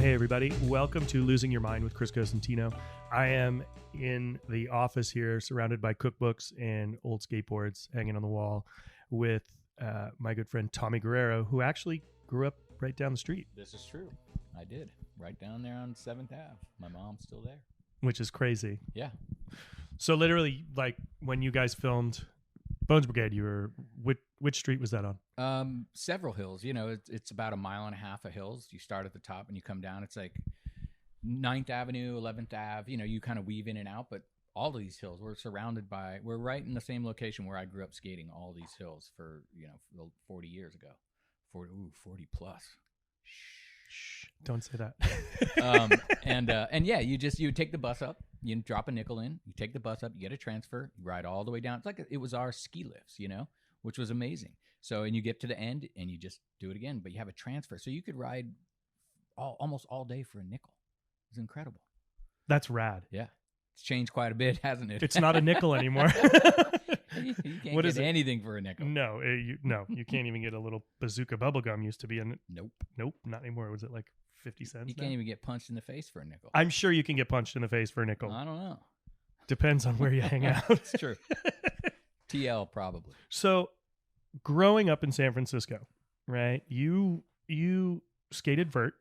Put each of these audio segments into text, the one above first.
Hey everybody, welcome to Losing Your Mind with Chris Cosentino. I am in the office here surrounded by cookbooks and old skateboards hanging on the wall with my good friend Tommy Guerrero, who actually grew up right down the street. This is true. I did. Right down there on 7th Ave. My mom's still there. Which is crazy. Yeah. So literally, like when you guys filmed Bones Brigade, you were which street was that on? Several hills. You know, it's about a mile and a half of hills. You start at the top and you come down. It's like 9th Avenue, 11th Ave. You know, you kind of weave in and out, but all of these hills we're right in the same location where I grew up skating all these hills for 40 years ago. 40 plus. Shh, don't say that. And yeah, you take the bus up, you drop a nickel in, you take the bus up, you get a transfer, you ride all the way down. It's like it was our ski lifts, which was amazing. So, and you get to the end and you just do it again, but you have a transfer. So you could ride almost all day for a nickel. It's incredible. That's rad. Yeah. It's changed quite a bit, hasn't it? It's not a nickel anymore. You can't get anything for a nickel. No, you can't even get a little bazooka bubblegum used to be in it. Nope, not anymore. Was it like 50 cents? You can't even get punched in the face for a nickel. I'm sure you can get punched in the face for a nickel. I don't know. Depends on where you hang out. It's true. TL probably. So, growing up in San Francisco, right? You skated vert.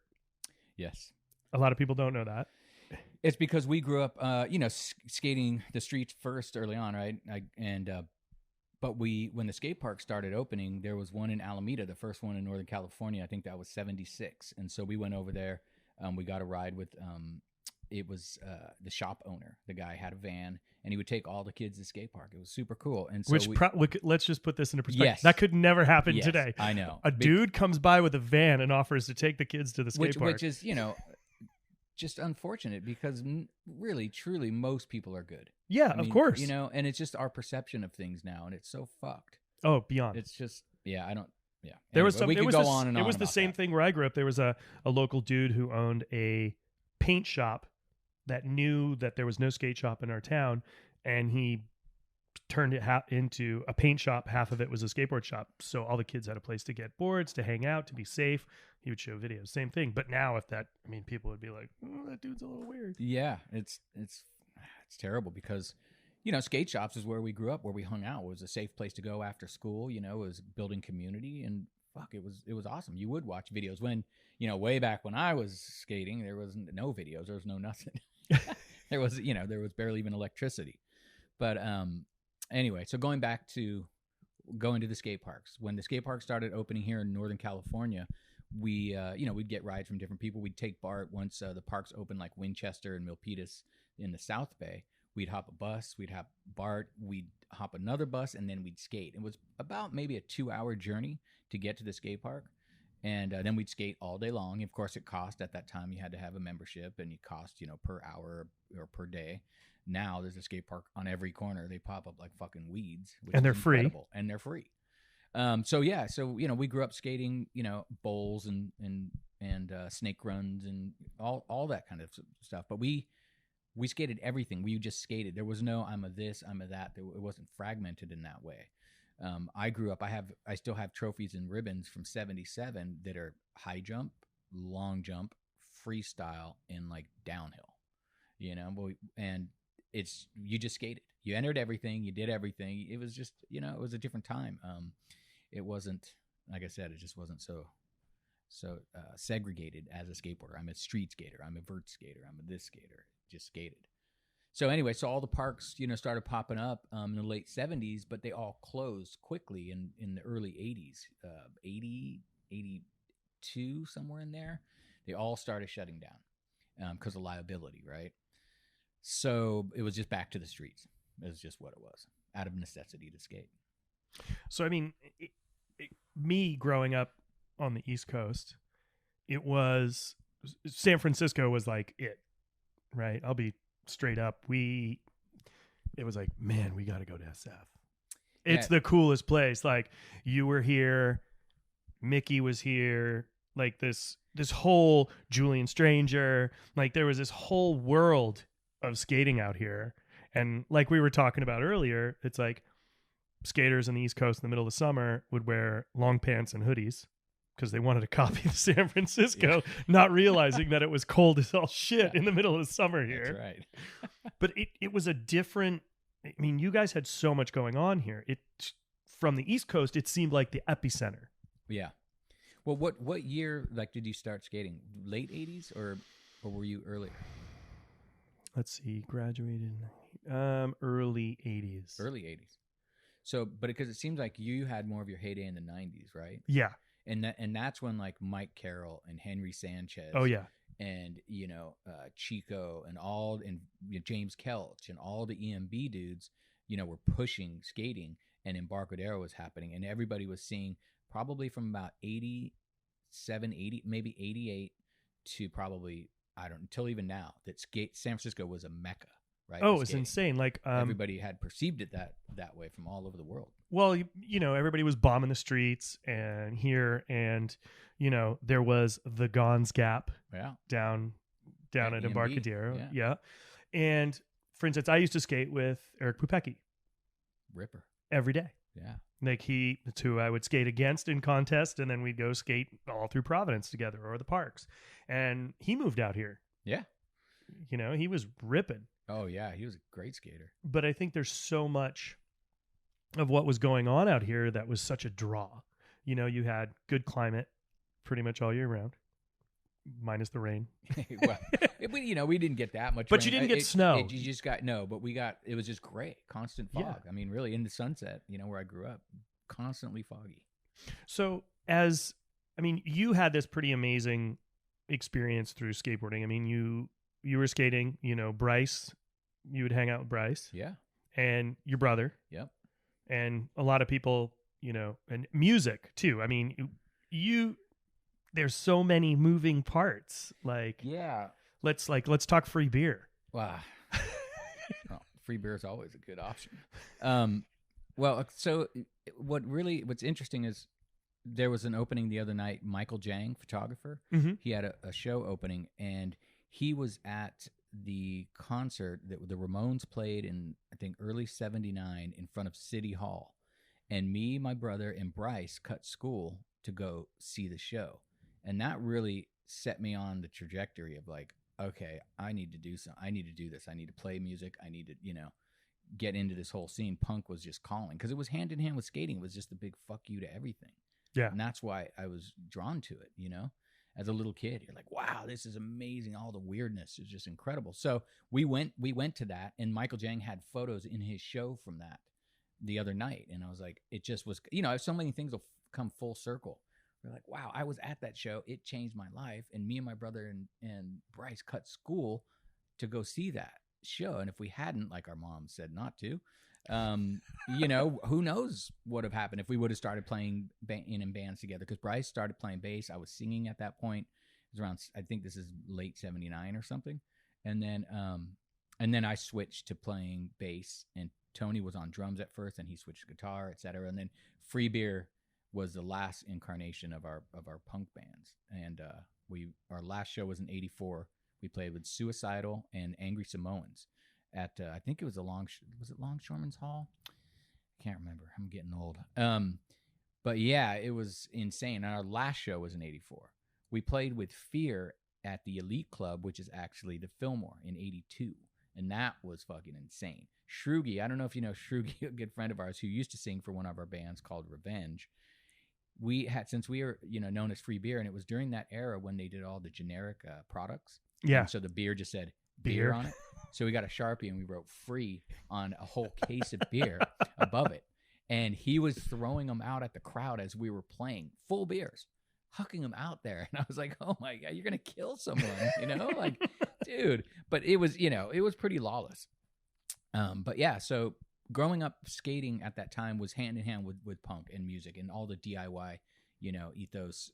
Yes. A lot of people don't know that. It's because we grew up, skating the streets first early on, right? But when the skate park started opening, there was one in Alameda, the first one in Northern California. I think that was 76. And so we went over there. We got a ride with, it was the shop owner. The guy had a van, and he would take all the kids to the skate park. It was super cool. And so let's just put this into perspective. Yes. That could never happen today. I know. A dude comes by with a van and offers to take the kids to the skate park. Which is, just unfortunate because really, truly, most people are good. Yeah, of course. And it's just our perception of things now, and it's so fucked. Oh, beyond. It's just, I don't, yeah. There was we could go on and on. It was the same thing where I grew up. There was a local dude who owned a paint shop that knew that there was no skate shop in our town, and he turned it into a paint shop. Half of it was a skateboard shop. So all the kids had a place to get boards, to hang out, to be safe. He would show videos. Same thing. But now people would be like, oh, that dude's a little weird. Yeah, it's terrible because, skate shops is where we grew up, where we hung out. It was a safe place to go after school. It was building community, and fuck, it was awesome. You would watch videos when, way back when I was skating, there was no videos. There was no nothing. there was barely even electricity. But anyway, so going to the skate parks. When the skate parks started opening here in Northern California, we, we'd get rides from different people. We'd take BART once the parks opened, like Winchester and Milpitas in the South Bay. We'd hop a bus, we'd hop BART, we'd hop another bus, and then we'd skate. It was about maybe a 2-hour journey to get to the skate park. And then we'd skate all day long. Of course, it cost at that time. You had to have a membership, and it cost, per hour or per day. Now there's a skate park on every corner. They pop up like fucking weeds. And they're free. And they're free. So we grew up skating, bowls and snake runs and all that kind of stuff. But we skated everything. We just skated. There was no I'm a this, I'm a that. It wasn't fragmented in that way. I grew up. I still have trophies and ribbons from '77 that are high jump, long jump, freestyle, and like downhill. And you just skated. You entered everything. You did everything. It was just it was a different time. It wasn't, like I said, it just wasn't so segregated as a skateboarder. I'm a street skater. I'm a vert skater. I'm a this skater. Just skated. So anyway, all the parks, started popping up in the late 70s, but they all closed quickly in the early 80s, 80, 82, somewhere in there. They all started shutting down because of liability, right? So it was just back to the streets. It was just what it was, out of necessity to skate. So, me growing up on the East Coast, San Francisco was like it, right? I'll be straight up. It was like, man, we got to go to SF. It's the coolest place. Like, you were here, Mickey was here, like this whole Julian Stranger, like there was this whole world of skating out here. And like we were talking about earlier, it's like skaters in the East Coast in the middle of the summer would wear long pants and hoodies, because they wanted a copy of San Francisco, not realizing that it was cold as all shit in the middle of the summer here. That's right. But it was a different. I mean, you guys had so much going on here. From the East Coast, it seemed like the epicenter. Yeah. Well, what year did you start skating? Late 80s or were you earlier? Let's see, graduated early 80s. Early 80s. So, but because it seems like you had more of your heyday in the 90s, right? Yeah. And that's when like Mike Carroll and Henry Sanchez. Oh yeah. And Chico and James Kelch and all the EMB dudes, were pushing skating, and Embarcadero was happening, and everybody was seeing probably from about 87, 80, maybe 88 to probably until even now that San Francisco was a mecca, right? Oh, it was insane. Like everybody had perceived it that way from all over the world. Well, everybody was bombing the streets and there was the Gons Gap down at Embarcadero. Yeah. And for instance, I used to skate with Eric Pupecki. Ripper. Every day. Yeah. Like that's who I would skate against in contest, and then we'd go skate all through Providence together or the parks. And he moved out here. Yeah. He was ripping. Oh, yeah. He was a great skater. But I think there's so much of what was going on out here that was such a draw. You had good climate pretty much all year round, minus the rain. Well, we didn't get that much but rain. You didn't get snow. You just got, but it was just gray, constant fog. Yeah. I mean, really, in the Sunset, where I grew up, constantly foggy. So you had this pretty amazing experience through skateboarding. I mean, you were skating, Bryce, you would hang out with Bryce. Yeah. And your brother. Yep. And a lot of people, and music too. I mean, there's so many moving parts. Like, yeah. Let's talk free beer. Wow. Well, free beer is always a good option. Well, so what's interesting is there was an opening the other night. Michael Jang, photographer, he had a show opening, and he was at the concert that the Ramones played in, I think, early '79 in front of City Hall. And me, my brother, and Bryce cut school to go see the show. And that really set me on the trajectory of like, okay, I need to do something. I need to do this. I need to play music. I need to, get into this whole scene. Punk was just calling because it was hand in hand with skating. It was just a big fuck you to everything. Yeah. And that's why I was drawn to it, As a little kid, you're like, wow, this is amazing. All the weirdness is just incredible. So we went to that, and Michael Jang had photos in his show from that the other night. And I was like, it just was, so many things will come full circle. We're like, wow, I was at that show. It changed my life. And me and my brother and Bryce cut school to go see that show. And if we hadn't, like our mom said not to, who knows what would have happened if we would have started playing in bands together. Because Bryce started playing bass. I was singing at that point. It was around, I think this is late '79 or something. And then I switched to playing bass, and Tony was on drums at first, and he switched to guitar, etc. And then Free Beer was the last incarnation of our punk bands. And our last show was in '84. We played with Suicidal and Angry Samoans at I think it was Longshoremen's Hall? I can't remember. I'm getting old. But yeah, it was insane. And our last show was in '84. We played with Fear at the Elite Club, which is actually the Fillmore, in '82. And that was fucking insane. Shroogie, I don't know if you know Shroogie, a good friend of ours who used to sing for one of our bands called Revenge. Since we were, known as Free Beer, and it was during that era when they did all the generic products. Yeah. And so the beer just said beer on it. So we got a Sharpie and we wrote free on a whole case of beer above it. And he was throwing them out at the crowd as we were playing, full beers, hucking them out there. And I was like, oh my God, you're going to kill someone, like, dude. But it was, it was pretty lawless. But yeah, so growing up skating at that time was hand in hand with punk and music and all the DIY, ethos.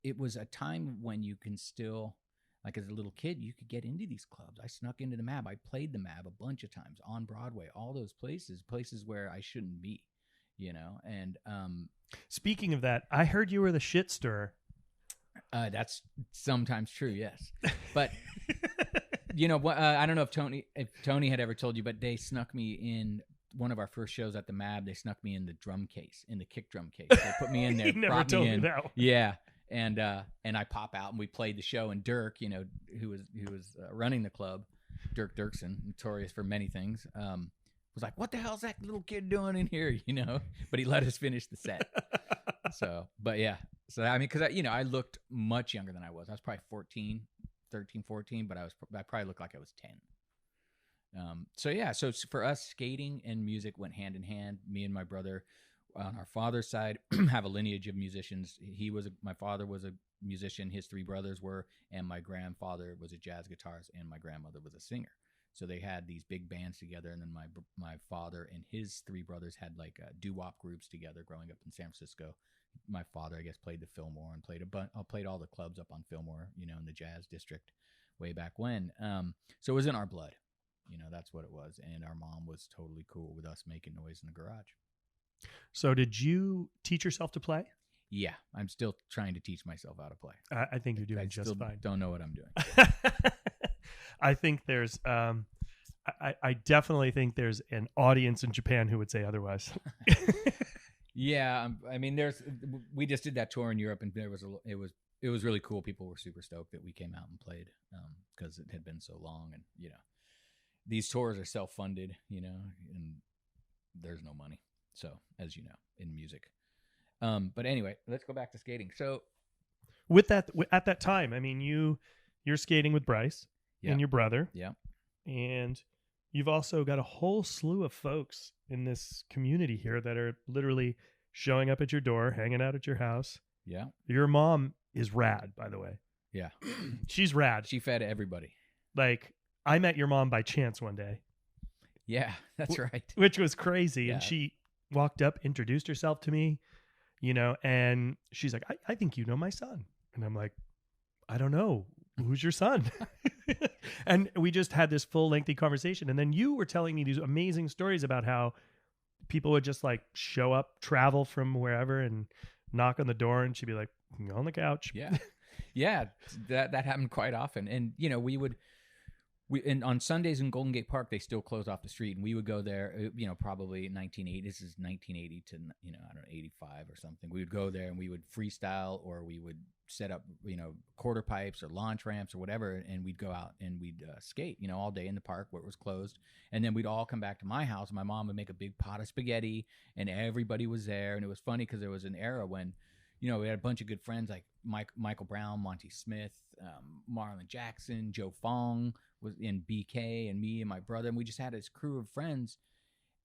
It was a time when you can still, like as a little kid, you could get into these clubs. I snuck into the MAB. I played the MAB a bunch of times on Broadway, all those places where I shouldn't be, and speaking of that, I heard you were the shit stirrer. That's sometimes true. Yes. But I don't know if Tony had ever told you, but they snuck me in one of our first shows at the MAB, they snuck me in the kick drum case. They put me in there. He never brought told me me in. that one. Yeah. And I pop out and we played the show, and Dirk, who was running the club, Dirk Dirksen, notorious for many things, was like, "What the hell's that little kid doing in here?" But he let us finish the set. So, but yeah. So I mean, because I looked much younger than I was. I was probably 13, 14, but I probably looked like I was 10. So yeah, so for us, skating and music went hand in hand. Me and my brother, on our father's side, have a lineage of musicians. My father was a musician. His three brothers were, and my grandfather was a jazz guitarist, and my grandmother was a singer. So they had these big bands together, and then my father and his three brothers had like doo-wop groups together growing up in San Francisco. My father, I guess, played the Fillmore and played all the clubs up on Fillmore, in the jazz district way back when. So it was in our blood. That's what it was. And our mom was totally cool with us making noise in the garage. So did you teach yourself to play? Yeah, I'm still trying to teach myself how to play. I think you're doing just fine. Don't know what I'm doing. I think there's, I definitely think there's an audience in Japan who would say otherwise. Yeah, I mean, we just did that tour in Europe, and it was really cool. People were super stoked that we came out and played, because it had been so long, and these tours are self-funded, and there's no money. So, as you know, in music. But anyway, let's go back to skating. So, at that time, I mean, you're skating with Bryce and your brother. Yeah. And you've also got a whole slew of folks in this community here that are literally showing up at your door, hanging out at your house. Yeah. Your mom is rad, by the way. Yeah. She's rad. She fed everybody. Like, I met your mom by chance one day. Yeah, that's right. Which was crazy. Yeah. And she walked up, introduced herself to me, and she's like, I think you know my son. And I'm like, I don't know. Who's your son? And we just had this full lengthy conversation. And then you were telling me these amazing stories about how people would just like show up, travel from wherever and knock on the door, and she'd be like, on the couch. Yeah. Yeah. That happened quite often. And, and on Sundays in Golden Gate Park, they still close off the street, and we would go there, probably 1980. This is 1980 to, 85 or something. We would go there and we would freestyle, or we would set up, quarter pipes or launch ramps or whatever. And we'd go out and we'd skate, all day in the park where it was closed. And then we'd all come back to my house, and my mom would make a big pot of spaghetti, and everybody was there. And it was funny because there was an era when, we had a bunch of good friends like Michael Brown, Monty Smith, Marlon Jackson, Joe Fong was in BK, and me and my brother, and we just had this crew of friends.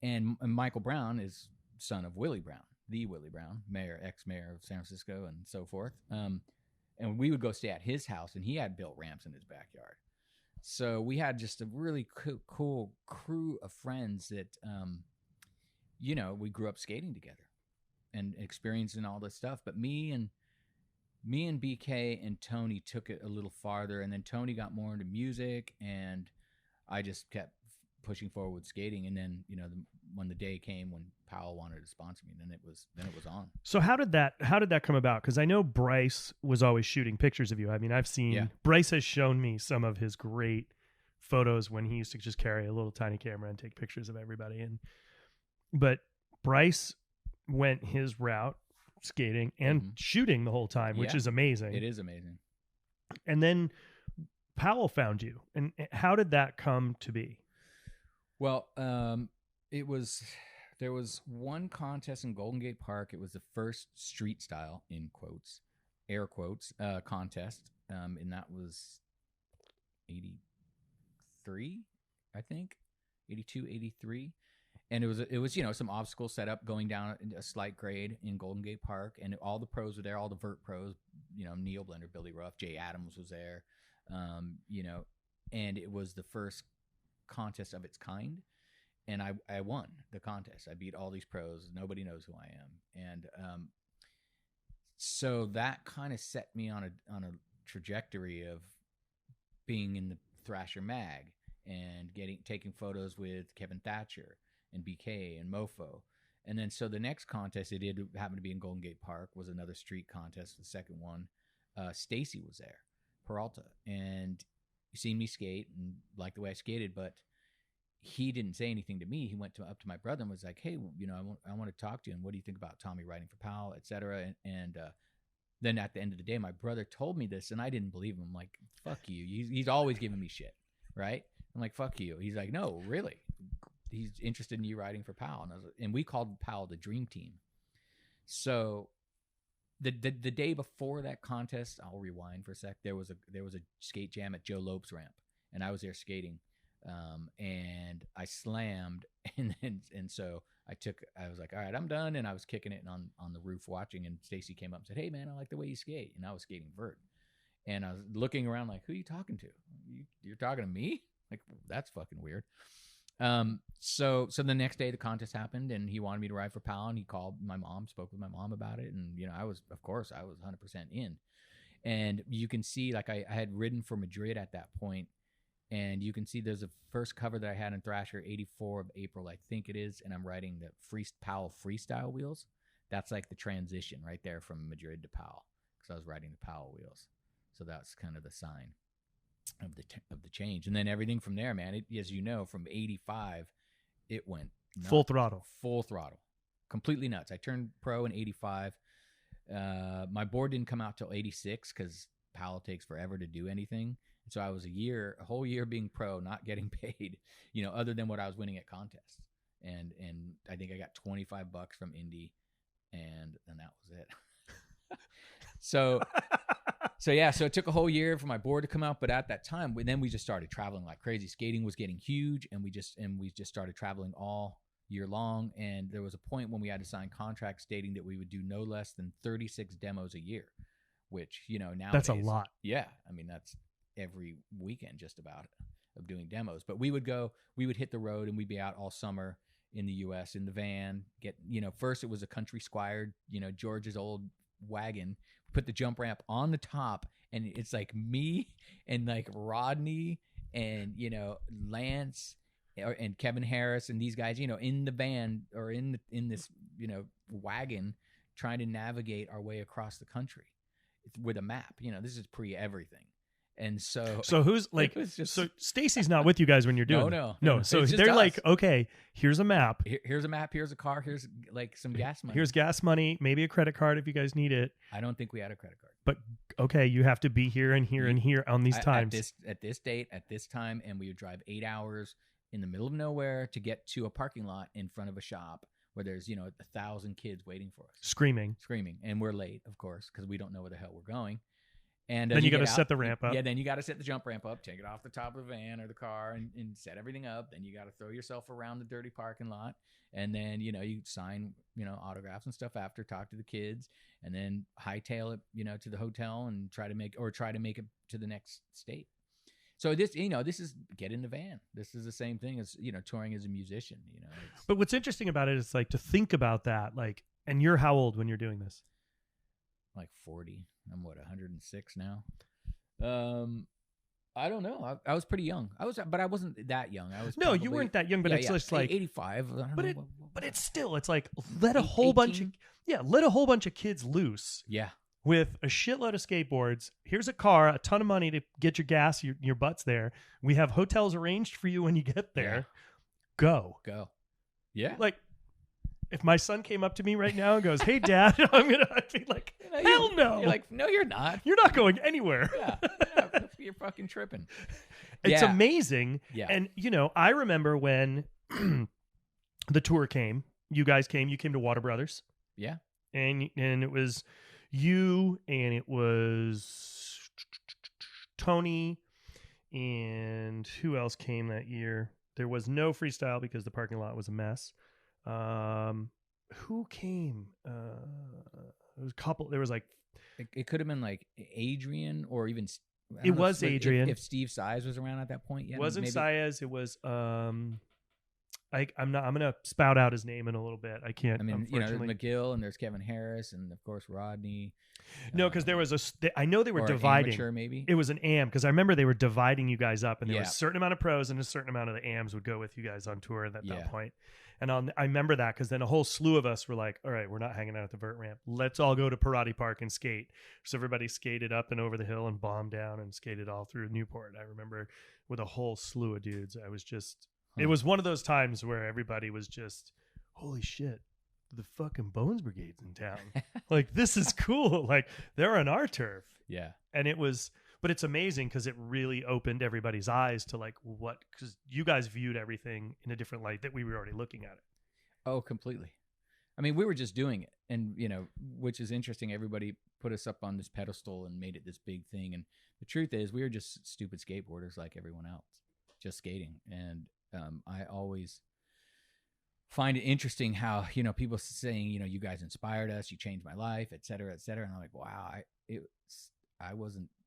And Michael Brown is son of Willie Brown, the Willie Brown, ex-mayor of San Francisco, and so forth. And we would go stay at his house, and he had built ramps in his backyard. So we had just a really cool crew of friends that, we grew up skating together and experiencing all this stuff. But me and BK and Tony took it a little farther, and then Tony got more into music, and I just kept pushing forward with skating. And then, when the day came when Powell wanted to sponsor me, then it was on. So how did that come about? Because I know Bryce was always shooting pictures of you. I mean, I've seen Bryce has shown me some of his great photos when he used to just carry a little tiny camera and take pictures of everybody. But Bryce went his route, skating and shooting the whole time, which is amazing. It is amazing. And then Powell found you. And how did that come to be? Well, there was one contest in Golden Gate Park. It was the first street style, in quotes, air quotes, contest. And that was 83, I think, 82, 83. And it was some obstacle set up going down a slight grade in Golden Gate Park, and all the pros were there, all the vert pros, Neil Blender, Billy Ruff, Jay Adams was there, and it was the first contest of its kind, and I won the contest. I beat all these pros. Nobody knows who I am, and so that kind of set me on a trajectory of being in the Thrasher mag and taking photos with Kevin Thatcher and BK and Mofo. And then so the next contest it did happen to be in Golden Gate Park, was another street contest, the second one. Stacy was there, Peralta, and you seen me skate and liked the way I skated, but he didn't say anything to me. He went up to my brother and was like, "Hey, I want to talk to you. And what do you think about Tommy riding for Powell, et cetera?" And then at the end of the day, my brother told me this, and I didn't believe him. I'm like, "Fuck you." He's always giving me shit, right? I'm like, "Fuck you." He's like, "No, really. He's interested in you riding for Powell." And we called Powell the Dream Team. So the day before that contest, I'll rewind for a sec. There was a skate jam at Joe Lope's ramp, and I was there skating. And I slammed, and so I was like, all right, I'm done. And I was kicking it on the roof watching, and Stacy came up and said, "Hey man, I like the way you skate." And I was skating vert, and I was looking around like, who are you talking to? You're talking to me? Like, that's fucking weird. So the next day the contest happened, and he wanted me to ride for Powell, and he called my mom, spoke with my mom about it. And, I was 100% in. And you can see, like, I had ridden for Madrid at that point. And you can see there's a first cover that I had in Thrasher, 84 of April, I think it is. And I'm riding the Powell freestyle wheels. That's like the transition right there from Madrid to Powell, because I was riding the Powell wheels. So that's kind of the sign of the change. And then everything from there, man, as you know, from 85, it went nuts. Full throttle, completely nuts. I turned pro in 85. My board didn't come out till 86 because Powell takes forever to do anything. So I was a whole year being pro, not getting paid, other than what I was winning at contests. And I think I got $25 from Indy, and that was it. So it took a whole year for my board to come out. But at that time, then we just started traveling like crazy. Skating was getting huge, and we just started traveling all year long. And there was a point when we had to sign contracts stating that we would do no less than 36 demos a year, which, now that's a lot. Yeah. I mean, that's every weekend just about of doing demos. But we would hit the road, and we'd be out all summer in the US in the van. First it was a Country Squire, George's old wagon. Put the jump ramp on the top, and it's like me and like Rodney and Lance and Kevin Harris and these guys, in the van or in this wagon, trying to navigate our way across the country with a map. This is pre everything. And so who's like, so Stacy's not with you guys when you're doing no. So they're us. Like, okay, here's a map. Here's a map. Here's a car. Here's like some gas money. Here's gas money. Maybe a credit card if you guys need it. I don't think we had a credit card. But okay, you have to be here and here and here on these times. At this date, at this time, and we would drive 8 hours in the middle of nowhere to get to a parking lot in front of a shop where there's 1,000 kids waiting for us, screaming, and we're late, of course, because we don't know where the hell we're going. And then you got to set the ramp up. Yeah, then you got to set the jump ramp up, take it off the top of the van or the car, and set everything up. Then you got to throw yourself around the dirty parking lot, and then you sign autographs and stuff after, talk to the kids, and then hightail it to the hotel and try to make it to the next state. So this is get in the van. This is the same thing as touring as a musician. But what's interesting about it is like to think about that. Like, and you're how old when you're doing this? Like 40. I'm 106 now. I don't know. I was pretty young. But I wasn't that young. You weren't that young. But it's just like 85. But it's still. It's like let a whole bunch of kids loose. Yeah. With a shitload of skateboards. Here's a car, a ton of money to get your gas, your butts there. We have hotels arranged for you when you get there. Yeah. Go. Yeah. Like, if my son came up to me right now and goes, "Hey, Dad," I'd be like, "Hell no!" You're like, "No, you're not. You're not going anywhere." Yeah, you're fucking tripping. It's amazing. Yeah, and I remember when the tour came. You guys came. You came to Water Brothers. Yeah, and it was you, and it was Tony, and who else came that year? There was no freestyle because the parking lot was a mess. Who came? There was a couple. There was like it could have been like Adrian or even it was Adrian. If Steve Size was around at that point, yeah, it wasn't Size. It was I'm gonna spout out his name in a little bit. I can't. I mean, there's McGill and there's Kevin Harris and of course Rodney. No, because there was I know they were dividing. Amateur, maybe it was an AM because I remember they were dividing you guys up, and there was a certain amount of pros and a certain amount of the AMs would go with you guys on tour at that point. And I remember that because then a whole slew of us were like, all right, we're not hanging out at the vert ramp. Let's all go to Parati Park and skate. So everybody skated up and over the hill and bombed down and skated all through Newport. I remember with a whole slew of dudes. I was just It was one of those times where everybody was just, holy shit, the fucking Bones Brigade's in town. Like, this is cool. Like, they're on our turf. Yeah. And it was, but it's amazing because it really opened everybody's eyes to like because you guys viewed everything in a different light that we were already looking at it. Oh, completely. I mean, we were just doing it. And, which is interesting. Everybody put us up on this pedestal and made it this big thing. And the truth is, we were just stupid skateboarders like everyone else, just skating. And I always find it interesting how, people saying, you guys inspired us, you changed my life, et cetera, et cetera. And I'm like, wow,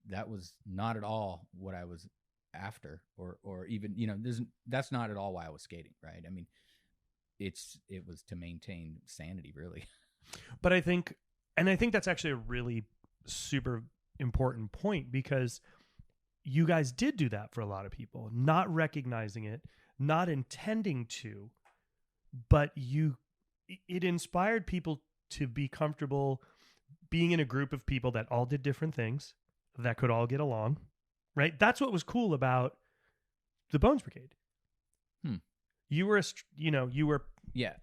that was not at all what I was after or even, that's not at all why I was skating. Right. I mean, it was to maintain sanity, really. But I think that's actually a really super important point, because you guys did do that for a lot of people, not recognizing it, not intending to, but it inspired people to be comfortable being in a group of people that all did different things, that could all get along, right? That's what was cool about the Bones Brigade. You were,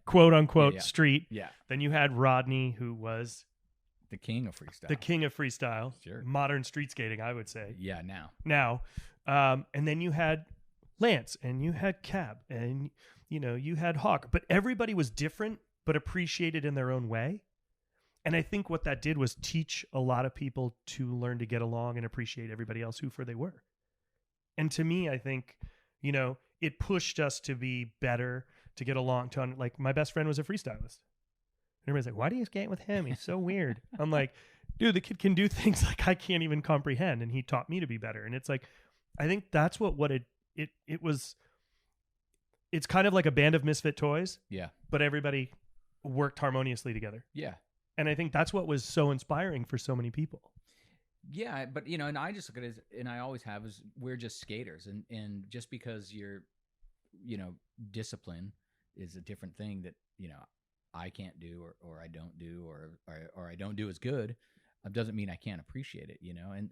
quote unquote street. Yeah. Then you had Rodney, who was the king of freestyle. The king of freestyle. Sure. Modern street skating, I would say. Yeah, now. And then you had Lance, and you had Cab, and you had Hawk, but everybody was different, but appreciated in their own way. And I think what that did was teach a lot of people to learn to get along and appreciate everybody else who they were. And to me, I think, it pushed us to be better, to get along, like my best friend was a freestylist. And everybody's like, why do you skate with him? He's so weird. I'm like, dude, the kid can do things like I can't even comprehend. And he taught me to be better. And it's like, I think that's what it was. It's kind of like a band of misfit toys. Yeah. But everybody worked harmoniously together. Yeah. And I think that's what was so inspiring for so many people. Yeah, but and I just look at it as, and I always have, is we're just skaters, and just because you're, discipline is a different thing that I can't do or I don't do or I don't do as good, doesn't mean I can't appreciate it,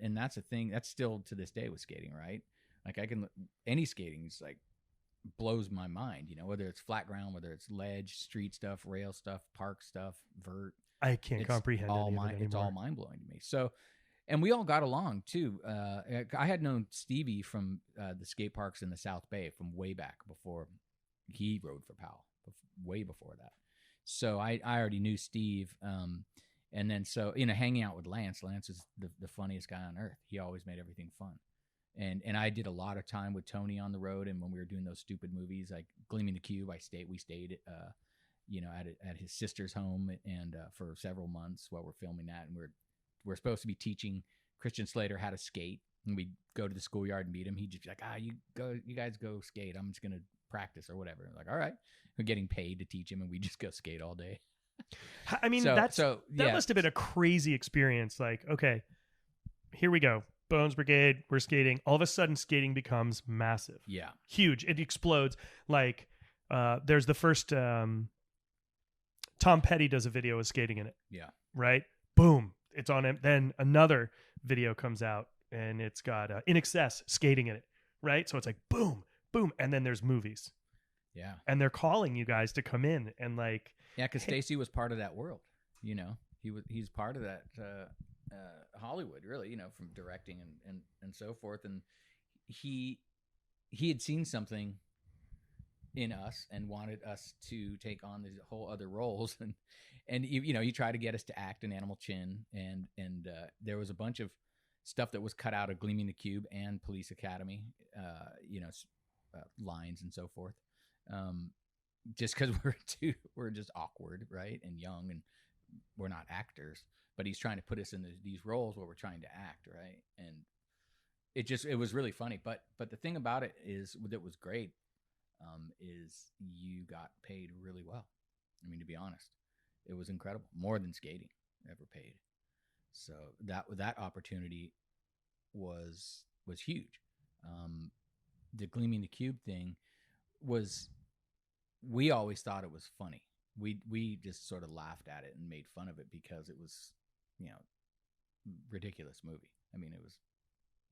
and that's a thing that's still to this day with skating, right? Like any skating is like blows my mind, whether it's flat ground, whether it's ledge, street stuff, rail stuff, park stuff, vert. I can't comprehend any of it anymore. It's all mind blowing to me. So, and we all got along too. I had known Stevie from the skate parks in the South Bay from way back before he rode for Powell, way before that. So I already knew Steve. And then so, hanging out with Lance is the funniest guy on earth. He always made everything fun. And I did a lot of time with Tony on the road. And when we were doing those stupid movies like Gleaming the Cube, we stayed at his sister's home and for several months while we're filming that. And we're supposed to be teaching Christian Slater how to skate. And we'd go to the schoolyard and meet him. He'd just be like, you guys go skate. I'm just going to practice or whatever. Like, all right. We're getting paid to teach him, and we just go skate all day. I mean, that must have been a crazy experience. Like, okay, here we go. Bones Brigade, we're skating. All of a sudden, skating becomes massive. Yeah. Huge. It explodes. Like, there's the first, Tom Petty does a video of skating in it. Yeah. Right? Boom. It's on him. Then another video comes out, and it's got In Excess skating in it. Right? So it's like, boom, boom. And then there's movies. Yeah. And they're calling you guys to come in and like. Yeah, because Stacy was part of that world. He's part of that Hollywood, really, from directing and so forth. And he had seen something in us and wanted us to take on these whole other roles. And he tried to get us to act in Animal Chin. And there was a bunch of stuff that was cut out of Gleaming the Cube and Police Academy, lines and so forth. Just because we're just awkward, right, and young, and we're not actors. But he's trying to put us in these roles where we're trying to act, right? And it was really funny. But the thing about it is that was great, is you got paid really well. I mean, to be honest, it was incredible, more than skating ever paid. So that opportunity was huge. The Gleaming the Cube thing was. We always thought it was funny. We just sort of laughed at it and made fun of it because it was, ridiculous movie. I mean, it was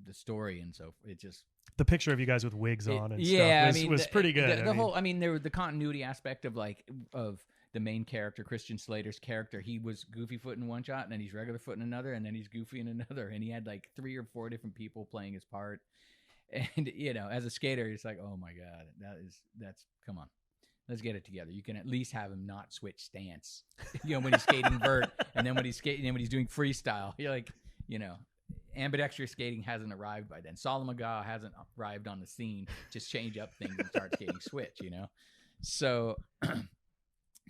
the story, and so it just the picture of you guys with wigs on and yeah, stuff was pretty good. The whole, I mean, there was the continuity aspect of the main character, Christian Slater's character. He was goofy foot in one shot, and then he's regular foot in another, and then he's goofy in another, and he had like 3 or 4 different people playing his part. And as a skater, it's like, oh my god, that's come on, let's get it together. You can at least have him not switch stance, when he's skating vert, and then when he's doing freestyle. You're like, ambidextrous skating hasn't arrived by then. Solomon Magaw hasn't arrived on the scene. Just change up things and start skating switch. So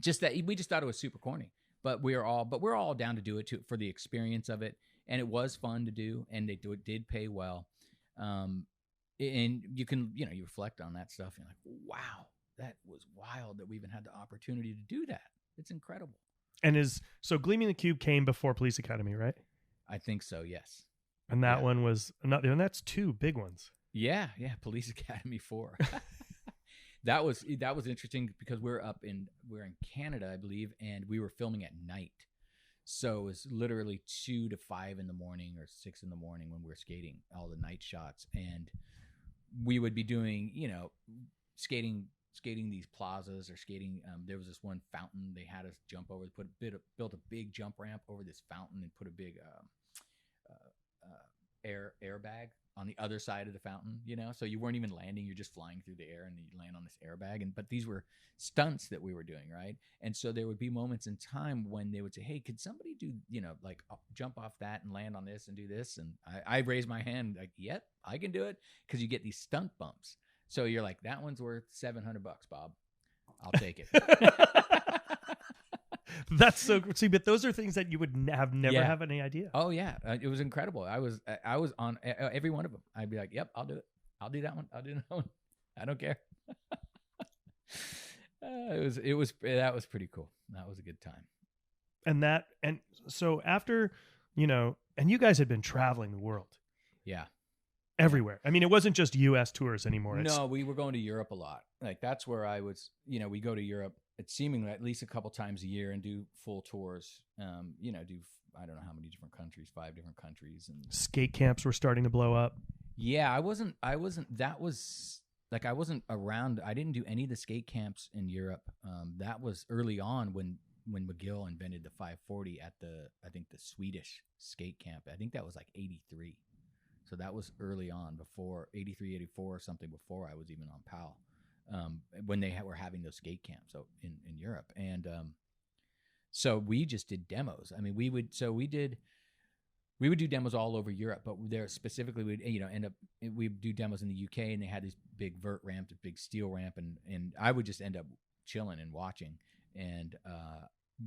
just that we just thought it was super corny, but we're all down to do it for the experience of it, and it was fun to do, and it did pay well. And you can, you reflect on that stuff. And you're like, wow, that was wild that we even had the opportunity to do that. It's incredible. And so Gleaming the Cube came before Police Academy, right? I think so, yes. And that one was another, and that's 2 big ones. Yeah. Police Academy 4. That was interesting because we're in Canada, I believe, and we were filming at night. So it was literally 2 to 5 in the morning or 6 in the morning when we were skating all the night shots. And we would be doing, skating these plazas or skating. There was this one fountain they had us jump over. Built a big jump ramp over this fountain and put a big airbag on the other side of the fountain. So you weren't even landing; you're just flying through the air, and you land on this airbag. But these were stunts that we were doing, right? And so there would be moments in time when they would say, "Hey, could somebody do, like jump off that and land on this and do this?" And I raise my hand, like, "Yep, I can do it," because you get these stunt bumps. So you're like, "That one's worth $700, Bob. I'll take it." That's so. See, but those are things that you would never have any idea. Oh yeah, it was incredible. I was on every one of them. I'd be like, "Yep, I'll do it. I'll do that one. I'll do that one. I don't care." That was pretty cool. That was a good time. And so after, and you guys had been traveling the world. Yeah. Everywhere. I mean, it wasn't just U.S. tours anymore. No, we were going to Europe a lot. Like that's where I was. We go to Europe. It's seemingly at least a couple times a year and do full tours. Do I don't know how many different countries, 5 different countries, and skate camps were starting to blow up. Yeah, I wasn't. That was like I wasn't around. I didn't do any of the skate camps in Europe. That was early on when McGill invented the 540 at the Swedish skate camp. I think that was like 83. So that was early on, before 83, 84 or something, before I was even on PAL, when they were having those skate camps in Europe. And so we just did demos. I mean, we would do demos all over Europe, but there specifically we'd we'd do demos in the UK, and they had this big vert ramp, this big steel ramp, and I would just end up chilling and watching. And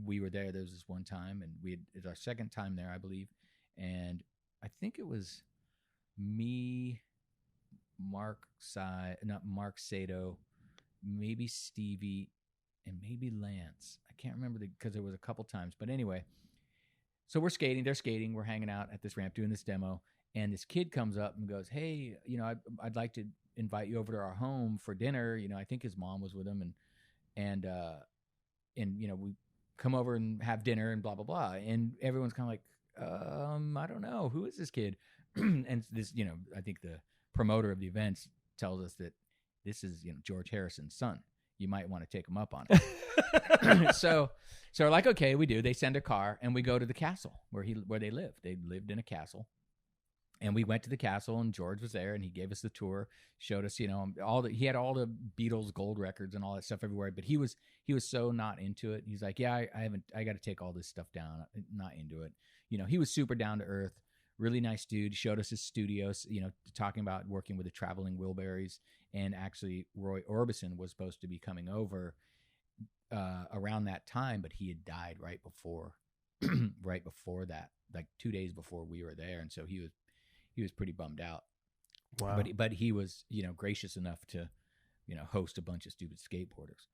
we were there. There was this one time, and it's our second time there, I believe, and I think it was me, Mark Sato, maybe Stevie, and maybe Lance. I can't remember because there was a couple times, but anyway. So we're skating. They're skating. We're hanging out at this ramp doing this demo, and this kid comes up and goes, "Hey, I'd like to invite you over to our home for dinner." I think his mom was with him, and we come over and have dinner and blah blah blah. And everyone's kind of like, I don't know, who is this kid? And this, I think the promoter of the events tells us that this is, George Harrison's son. You might want to take him up on it. So we're like, okay, we do. They send a car, and we go to the castle where they live. They lived in a castle, and we went to the castle, and George was there, and he gave us the tour, showed us, he had all the Beatles gold records and all that stuff everywhere, but he was so not into it. He's like, yeah, I got to take all this stuff down. I'm not into it. He was super down to earth. Really nice dude. Showed us his studios, talking about working with the Traveling Wilburys. And actually, Roy Orbison was supposed to be coming over around that time, but he had died right before that, like 2 days before we were there. And so he was pretty bummed out. Wow. But he was, gracious enough to, host a bunch of stupid skateboarders.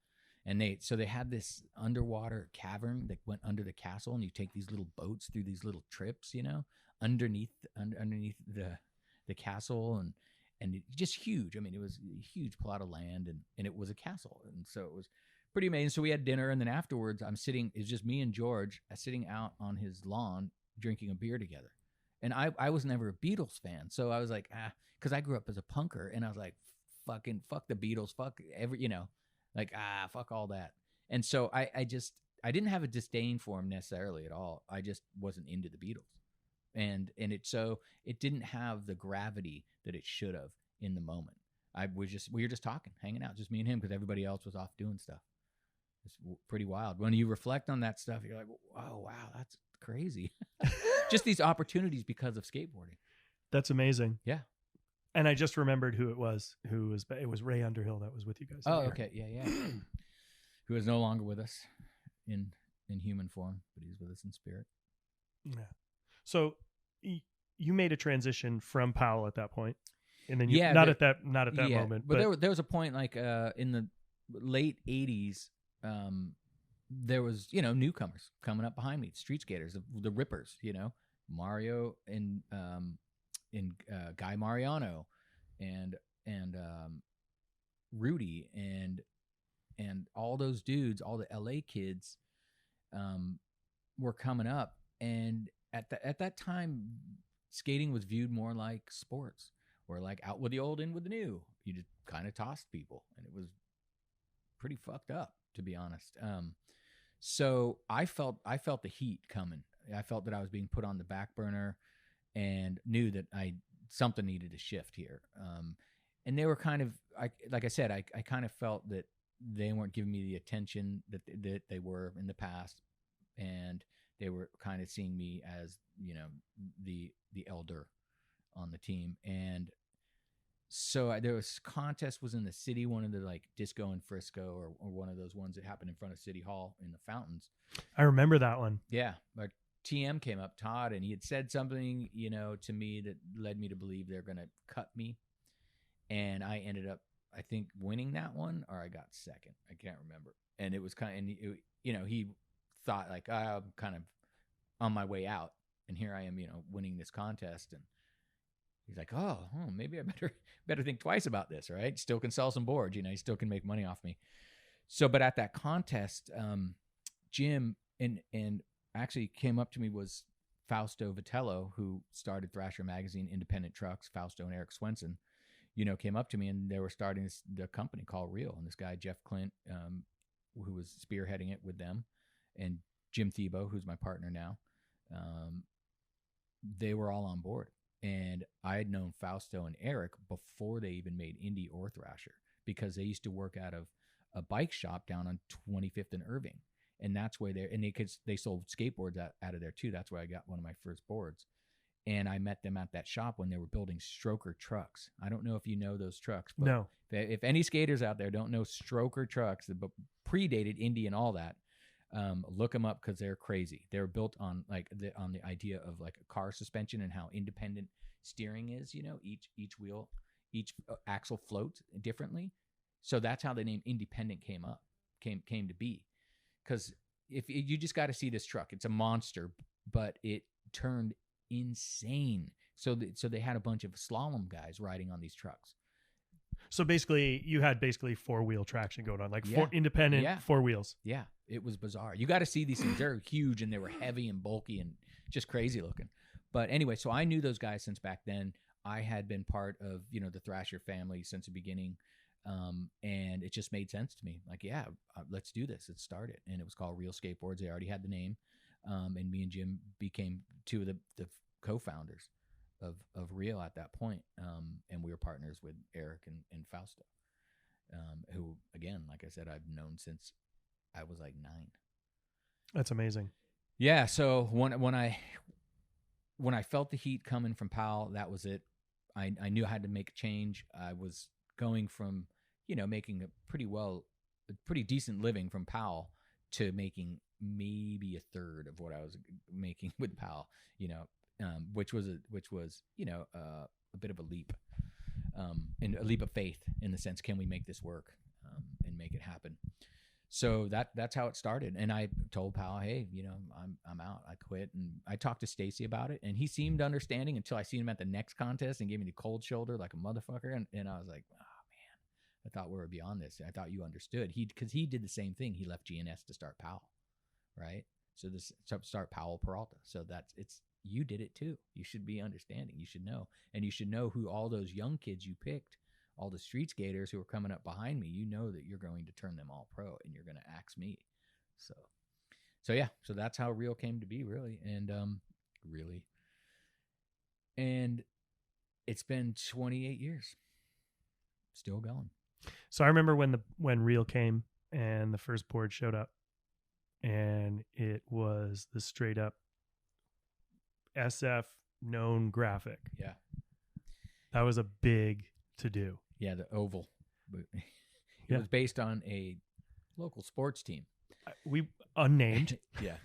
And they had this underwater cavern that went under the castle, and you take these little boats through these little trips, underneath the castle, and it, just huge. I mean, it was a huge plot of land, and it was a castle, and so it was pretty amazing. So we had dinner, and then afterwards, it's just me and George sitting out on his lawn drinking a beer together, And I was never a Beatles fan. So I was like, because I grew up as a punker, and I was like, fucking fuck the Beatles, fuck every, like, fuck all that. And so I didn't have a disdain for them necessarily at all. I just wasn't into the Beatles. And it didn't have the gravity that it should have in the moment. We were just talking, hanging out, just me and him, because everybody else was off doing stuff. It's pretty wild. When you reflect on that stuff, you're like, oh, wow, that's crazy. Just these opportunities because of skateboarding. That's amazing. Yeah. And I just remembered who it was. It was Ray Underhill that was with you guys. Oh, okay. Yeah. Who is no longer with us in human form, but he's with us in spirit. Yeah. So you made a transition from Powell at that point, and then not at that moment. But there was a point, like in the late '80s, there was newcomers coming up behind me, street skaters, the Rippers, Mario and Guy Mariano, and Rudy and all those dudes, all the LA kids, were coming up, and at that time, skating was viewed more like sports, or like out with the old, in with the new. You just kind of tossed people, and it was pretty fucked up, to be honest. So I felt the heat coming. I felt that I was being put on the back burner, and knew that something needed to shift here. And they were kind of, like I said, I kind of felt that they weren't giving me the attention that they were in the past, and they were kind of seeing me as the elder on the team. And so there was contest was in the city, one of the like Disco in Frisco, or one of those ones that happened in front of City Hall in the fountains. I remember that one. Yeah, but TM came up, Todd, and he had said something, to me that led me to believe they're going to cut me. And I ended up, I think, winning that one, or I got second. I can't remember. And it was kind of, he thought like, I'm kind of on my way out, and here I am, winning this contest. And he's like, oh, maybe I better think twice about this, right? Still can sell some boards, he still can make money off me. So, but at that contest, Jim and actually came up to me was Fausto Vitello, who started Thrasher Magazine, Independent Trucks. Fausto and Eric Swenson, came up to me, and they were starting the company called Real. And this guy, Jeff Clint, who was spearheading it with them, and Jim Thiebaud, who's my partner now, they were all on board. And I had known Fausto and Eric before they even made Indie or Thrasher, because they used to work out of a bike shop down on 25th and Irving. And that's where they sold skateboards out of there too. That's where I got one of my first boards. And I met them at that shop when they were building Stroker trucks. I don't know if you know those trucks. But no. If any skaters out there don't know Stroker trucks, that predated Indie and all that, look them up, because they're crazy. They're built on on the idea of like a car suspension and how independent steering is. Each wheel, each axle floats differently. So that's how the name Independent came to be. Because if you just got to see this truck, it's a monster, but it turned insane. So they had a bunch of slalom guys riding on these trucks. So basically, you had 4-wheel traction going on, four independent 4 wheels. Yeah, it was bizarre. You got to see these things. They're huge, and they were heavy and bulky and just crazy looking. But anyway, so I knew those guys since back then. I had been part of the Thrasher family since the beginning. And it just made sense to me. Like, yeah, let's do this. Let's start it. And it was called Real Skateboards. They already had the name. And me and Jim became two of the co-founders of Real at that point. And we were partners with Eric and Fausto, who, again, like I said, I've known since I was like 9. That's amazing. Yeah. So when I felt the heat coming from Powell, that was it. I knew I had to make a change. I was going from, making a pretty decent living from Powell to making maybe a third of what I was making with Powell, which was a bit of a leap, and a leap of faith in the sense, can we make this work, and make it happen? So that's how it started. And I told Powell, hey, I'm out. I quit. And I talked to Stacy about it, and he seemed understanding until I seen him at the next contest and gave me the cold shoulder like a motherfucker. And I was like, oh man, I thought we were beyond this. I thought you understood. Because he did the same thing. He left GNS to start Powell, right? So this start Powell Peralta. So you did it too. You should be understanding. You should know. And you should know who all those young kids you picked, all the street skaters who are coming up behind me, you know that you're going to turn them all pro and you're going to axe me. So yeah, so that's how Real came to be, really. And and it's been 28 years. Still going. So I remember when Real came and the first board showed up, and it was the straight up SF known graphic. Yeah. That was a big to do. Yeah, the oval. It was based on a local sports team. We unnamed. Yeah.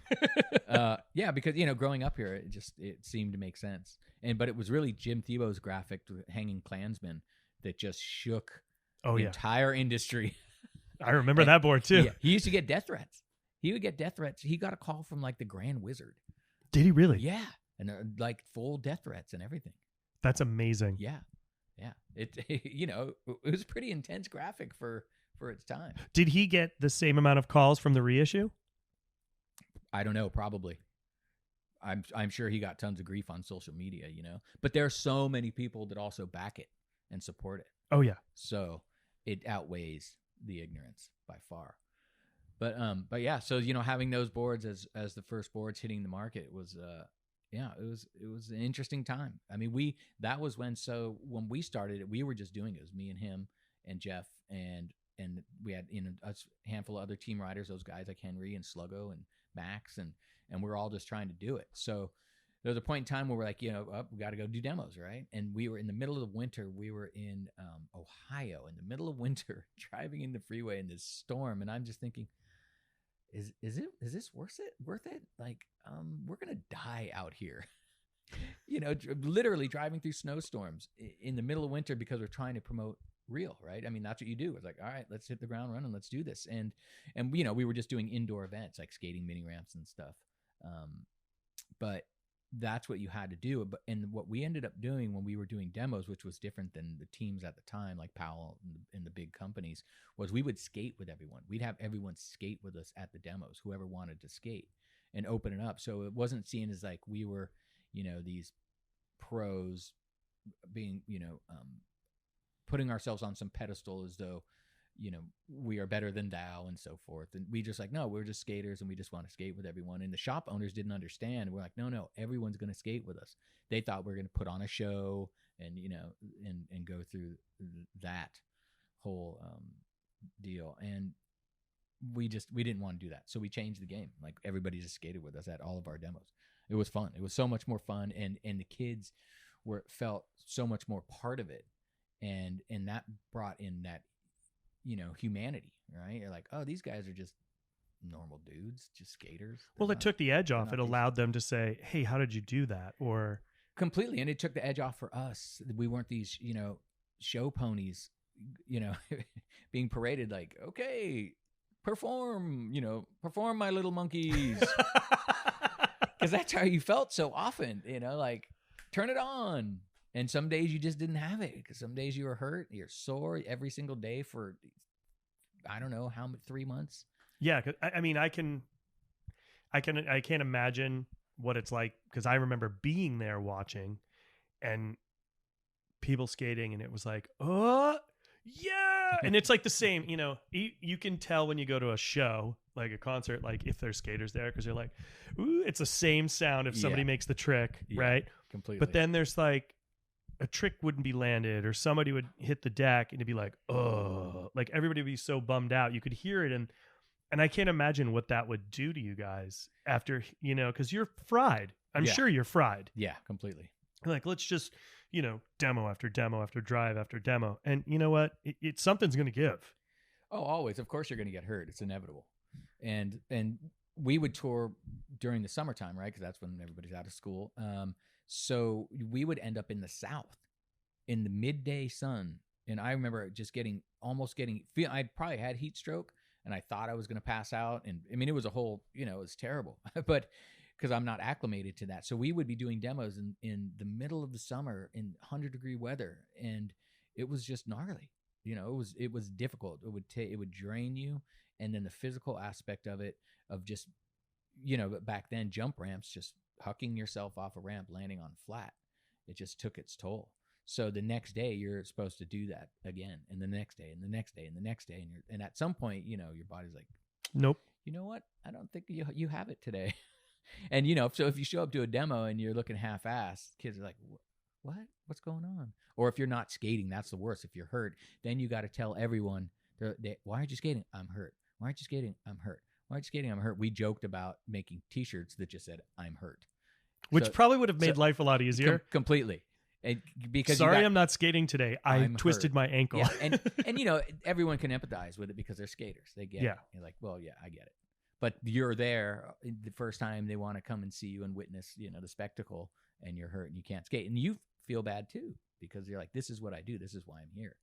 Yeah, because growing up here, it seemed to make sense. But it was really Jim Thibault's graphic, Hanging Klansman, that just shook the entire industry. I remember that board too. Yeah, he used to get death threats. He would get death threats. He got a call from like the Grand Wizard. Did he really? Yeah, and like full death threats and everything. That's amazing. Yeah. It was a pretty intense graphic for its time. Did he get the same amount of calls from the reissue? I don't know, probably. I'm sure he got tons of grief on social media, But there are so many people that also back it and support it. Oh yeah. So it outweighs the ignorance by far. But yeah, so having those boards as the first boards hitting the market was it was an interesting time. I mean, that was when we started it, we were just doing it. It was me and him and Jeff and we had a handful of other team riders, those guys like Henry and Sluggo and Max, and we're all just trying to do it. So there was a point in time where we're like, we got to go do demos, right? And we were in the middle of the winter. We were in Ohio in the middle of winter, driving in the freeway in this storm, and I'm just thinking, is this worth it? Like, we're gonna die out here, literally driving through snowstorms in the middle of winter because we're trying to promote Real, right? I mean, that's what you do. It's like, all right, let's hit the ground running, let's do this. And we were just doing indoor events like skating mini ramps and stuff. But that's what you had to do. And what we ended up doing when we were doing demos, which was different than the teams at the time, like Powell and the big companies, was we would skate with everyone. We'd have everyone skate with us at the demos, whoever wanted to skate, and open it up. So it wasn't seen as like we were, these pros being, putting ourselves on some pedestal as though, we are better than thou and so forth. And we just like, no, we're just skaters and we just want to skate with everyone. And the shop owners didn't understand. We're like, no, everyone's going to skate with us. They thought we were going to put on a show and, and go through that whole deal. And we didn't want to do that. So we changed the game. Like, everybody just skated with us at all of our demos. It was fun. It was so much more fun. And the kids felt so much more part of it. And that brought in that, humanity, right? You're like, oh, these guys are just normal dudes, just skaters. Well, it took the edge off. It allowed them to say, hey, how did you do that? Or completely. And it took the edge off for us. We weren't these, show ponies, being paraded like, okay, perform my little monkeys. Because that's how you felt so often, like, turn it on. And some days you just didn't have it, because some days you were hurt, you're sore every single day for, I don't know how 3 months. Yeah, I mean, I can't imagine what it's like, because I remember being there watching, and people skating, and it was like, oh yeah, and it's like the same. You can tell when you go to a show, like a concert, like if there's skaters there, because you're like, ooh, it's the same sound if somebody makes the trick, right? Completely. But then there's like, a trick wouldn't be landed, or somebody would hit the deck and it'd be like, oh, like everybody would be so bummed out. You could hear it. And I can't imagine what that would do to you guys after, cause you're fried. I'm sure you're fried. Yeah, completely. Like, let's just, demo after demo after drive after demo. And you know what? Something's going to give. Oh, always. Of course you're going to get hurt. It's inevitable. And we would tour during the summertime, right? Cause that's when everybody's out of school. So we would end up in the South in the midday sun. And I remember I probably had heat stroke, and I thought I was going to pass out. And I mean, it was a whole, it was terrible, but because I'm not acclimated to that. So we would be doing demos in the middle of the summer in 100-degree weather. And it was just gnarly. It was difficult. It would drain you. And then the physical aspect of it, of just, back then jump ramps just hucking yourself off a ramp, landing on flat. It just took its toll. So the next day you're supposed to do that again, and the next day, and the next day, and the next day, and at some point, you know, your body's like, nope. You know what? I don't think you have it today. And you know, so if you show up to a demo and you're looking half-assed, kids are like, what? What's going on? Or if you're not skating, that's the worst. If you're hurt, then you got to tell everyone, why aren't you skating? I'm hurt. Why aren't you skating? I'm hurt. Why aren't you skating? I'm hurt. We joked about making T-shirts that just said, I'm hurt. Which probably would have made life a lot easier. Completely. And because sorry, I'm not skating today. I twisted hurt. my ankle. Yeah, and you know, everyone can empathize with it because they're skaters. They get it. You're like, well, yeah, I get it. But you're there the first time they want to come and see you and witness, you know, the spectacle, and you're hurt and you can't skate. And you feel bad too, because you're like, this is what I do. This is why I'm here.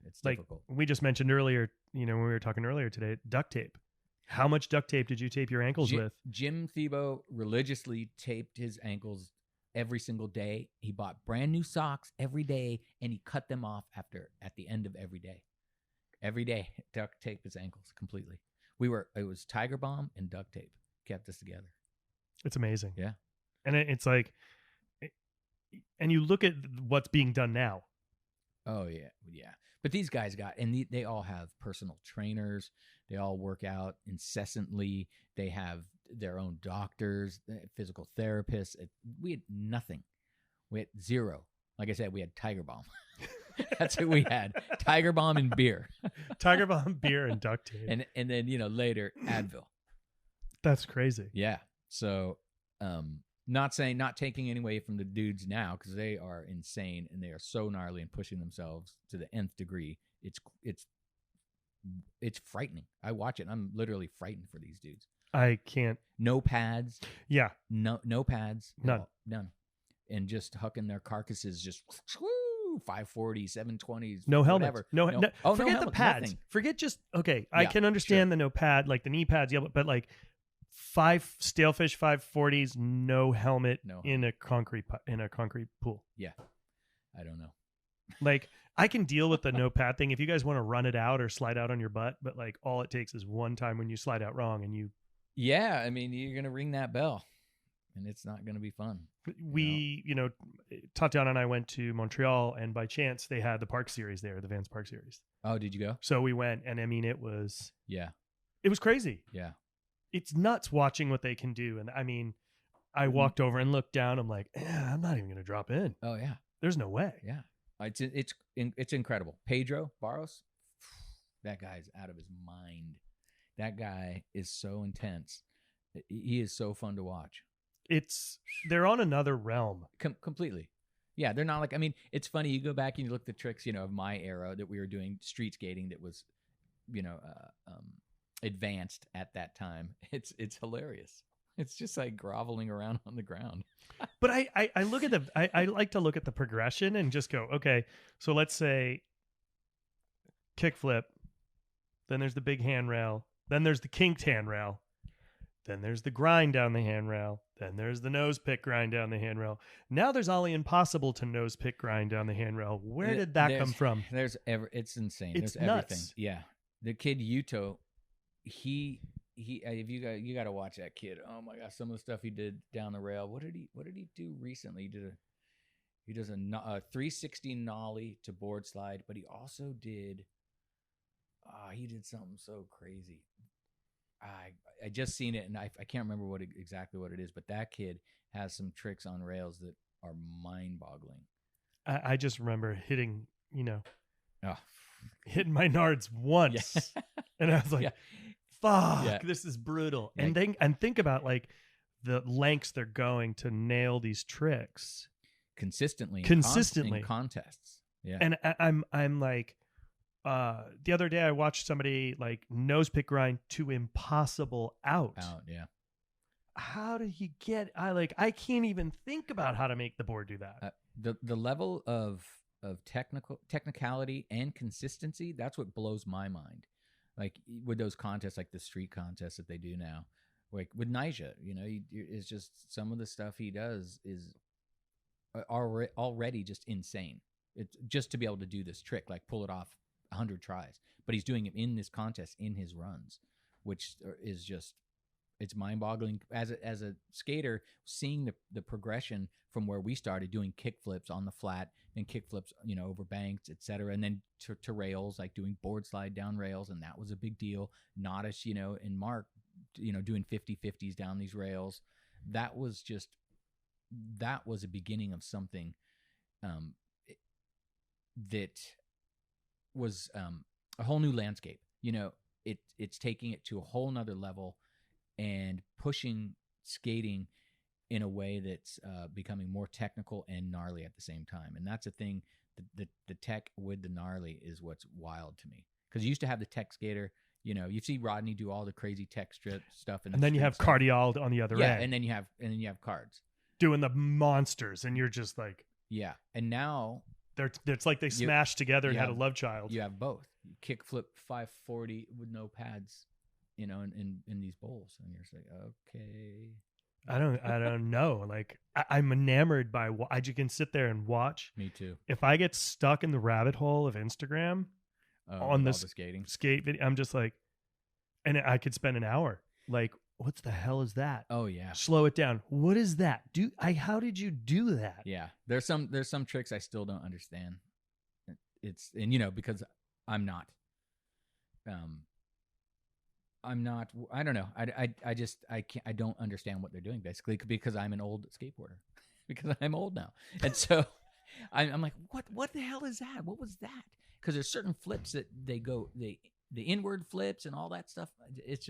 It's difficult. We just mentioned earlier, you know, when we were talking earlier today, duct tape. How much duct tape did you tape your ankles with? Jim Thiebaud religiously taped his ankles every single day. He bought brand new socks every day, and he cut them off at the end of every day. Every day, duct tape his ankles completely. It was Tiger Balm and duct tape kept us together. It's amazing. Yeah. And it's like, and you look at what's being done now. Oh yeah. Yeah. But these guys they all have personal trainers. They all work out incessantly. They have their own doctors, physical therapists. We had nothing. We had zero. Like I said, we had Tiger Balm. That's what we had. Tiger Balm and beer. Tiger Balm, beer, and duct tape. And then, you know, later Advil. That's crazy. Yeah. So, not taking any away from the dudes now, because they are insane and they are so gnarly and pushing themselves to the nth degree. It's frightening. I watch it and I'm literally frightened for these dudes. I can't. No pads. Yeah. No pads. None. And just hucking their carcasses, just 540, 720s. No helmets. Whatever. Forget the pads. Nothing. Forget just, okay, I can understand the no pad, like the knee pads, yeah, but like 5 Stalefish 540s, no helmet in a concrete pool. Yeah. I don't know. Like, I can deal with the no pad thing if you guys want to run it out or slide out on your butt, but like all it takes is one time when you slide out wrong and you. Yeah, I mean, you're going to ring that bell. And it's not going to be fun. Tatiana and I went to Montreal, and by chance they had the Park Series there, the Vans Park Series. Oh, did you go? So we went, and I mean, it was crazy. Yeah. It's nuts watching what they can do. And I mean, I walked over and looked down. I'm like, I'm not even going to drop in. Oh yeah. There's no way. Yeah. It's incredible. Pedro Barros, that guy's out of his mind. That guy is so intense. He is so fun to watch. They're on another realm. Completely. Yeah, they're not like, I mean, it's funny. You go back and you look at the tricks, you know, of my era that we were doing street skating that was, you know, advanced at that time. It's hilarious. It's just like groveling around on the ground. But I look at I like to look at the progression and just go, okay, so let's say kickflip, then there's the big handrail, then there's the kinked handrail. Then there's the grind down the handrail. Then there's the nose pick grind down the handrail. Now there's Ollie Impossible to nose pick grind down the handrail. Where did that come from? It's insane. It's there's nuts. Everything. Yeah. The kid Yuto, if you got to watch that kid. Oh my gosh, some of the stuff he did down the rail. What did he do recently? He does a 360 nollie to board slide, but he also did he did something so crazy. I just seen it, and I can't remember exactly what it is, but that kid has some tricks on rails that are mind-boggling. I just remember hitting my nards once, and I was like, "Fuck, this is brutal." Yeah. And think about like the lengths they're going to nail these tricks consistently in contests. Yeah, and I'm like. The other day I watched somebody like nose pick grind to impossible out. Yeah. How did he get? I can't even think about how to make the board do that. The level of technicality and consistency, that's what blows my mind. Like with those contests, like the street contests that they do now, like with Nyjah, you know, it's just some of the stuff he does is already just insane. It's just to be able to do this trick, like pull it off 100 tries, but he's doing it in this contest in his runs, which is just it's mind-boggling as a skater, seeing the progression from where we started doing kickflips on the flat and kickflips, over banks, etc., and then to rails, like doing board slide down rails, and that was a big deal. Nodis, and Mark, doing 50/50s down these rails. That was a beginning of something that was a whole new landscape. It's taking it to a whole nother level and pushing skating in a way that's becoming more technical and gnarly at the same time. And that's a thing. The tech with the gnarly is what's wild to me. Because you used to have the tech skater. You see Rodney do all the crazy tech strip stuff, and then you have Cardial on the other end. Yeah, and then you have Cards doing the monsters, and you're just like, yeah. And now it's like they smashed together and had a love child. You have both. You kickflip 540 with no pads, in these bowls, and you're just like, okay. I don't know. Like I'm enamored by I can sit there and watch. Me too. If I get stuck in the rabbit hole of Instagram on the skate video, I'm just like, and I could spend an hour. Like, what the hell is that? Oh yeah. Slow it down. What is that? How did you do that? Yeah. There's some tricks I still don't understand. Because I'm not. I don't know. I don't understand what they're doing, basically, because I'm an old skateboarder. Because I'm old now. And so I'm like, what the hell is that? What was that? Because there's certain flips that they go, the inward flips and all that stuff. It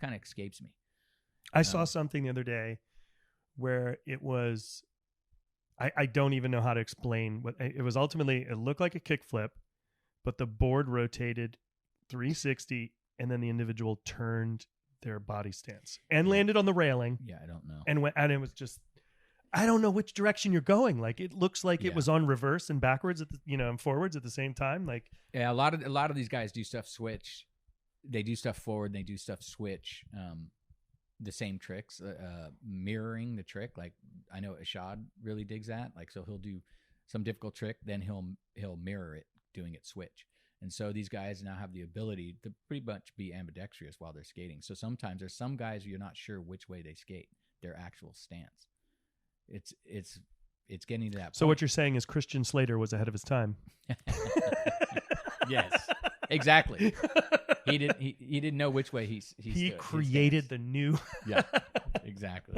kind of escapes me. I saw something the other day where it was, I don't even know how to explain what it was. Ultimately, it looked like a kickflip, but the board rotated 360 and then the individual turned their body stance and landed on the railing. Yeah, I don't know. And it was just, I don't know which direction you're going. Like it looks like it was on reverse and backwards and forwards at the same time. Like a lot of these guys do stuff switch. They do stuff forward. They do stuff switch. The same tricks, mirroring the trick. Like I know Ashad really digs that. Like so he'll do some difficult trick, then he'll mirror it, doing it switch. And so these guys now have the ability to pretty much be ambidextrous while they're skating. So sometimes there's some guys where you're not sure which way they skate, their actual stance. It's getting to that point. So what you're saying is Christian Slater was ahead of his time. Yes, exactly. He didn't know which way he created the new. Yeah, exactly.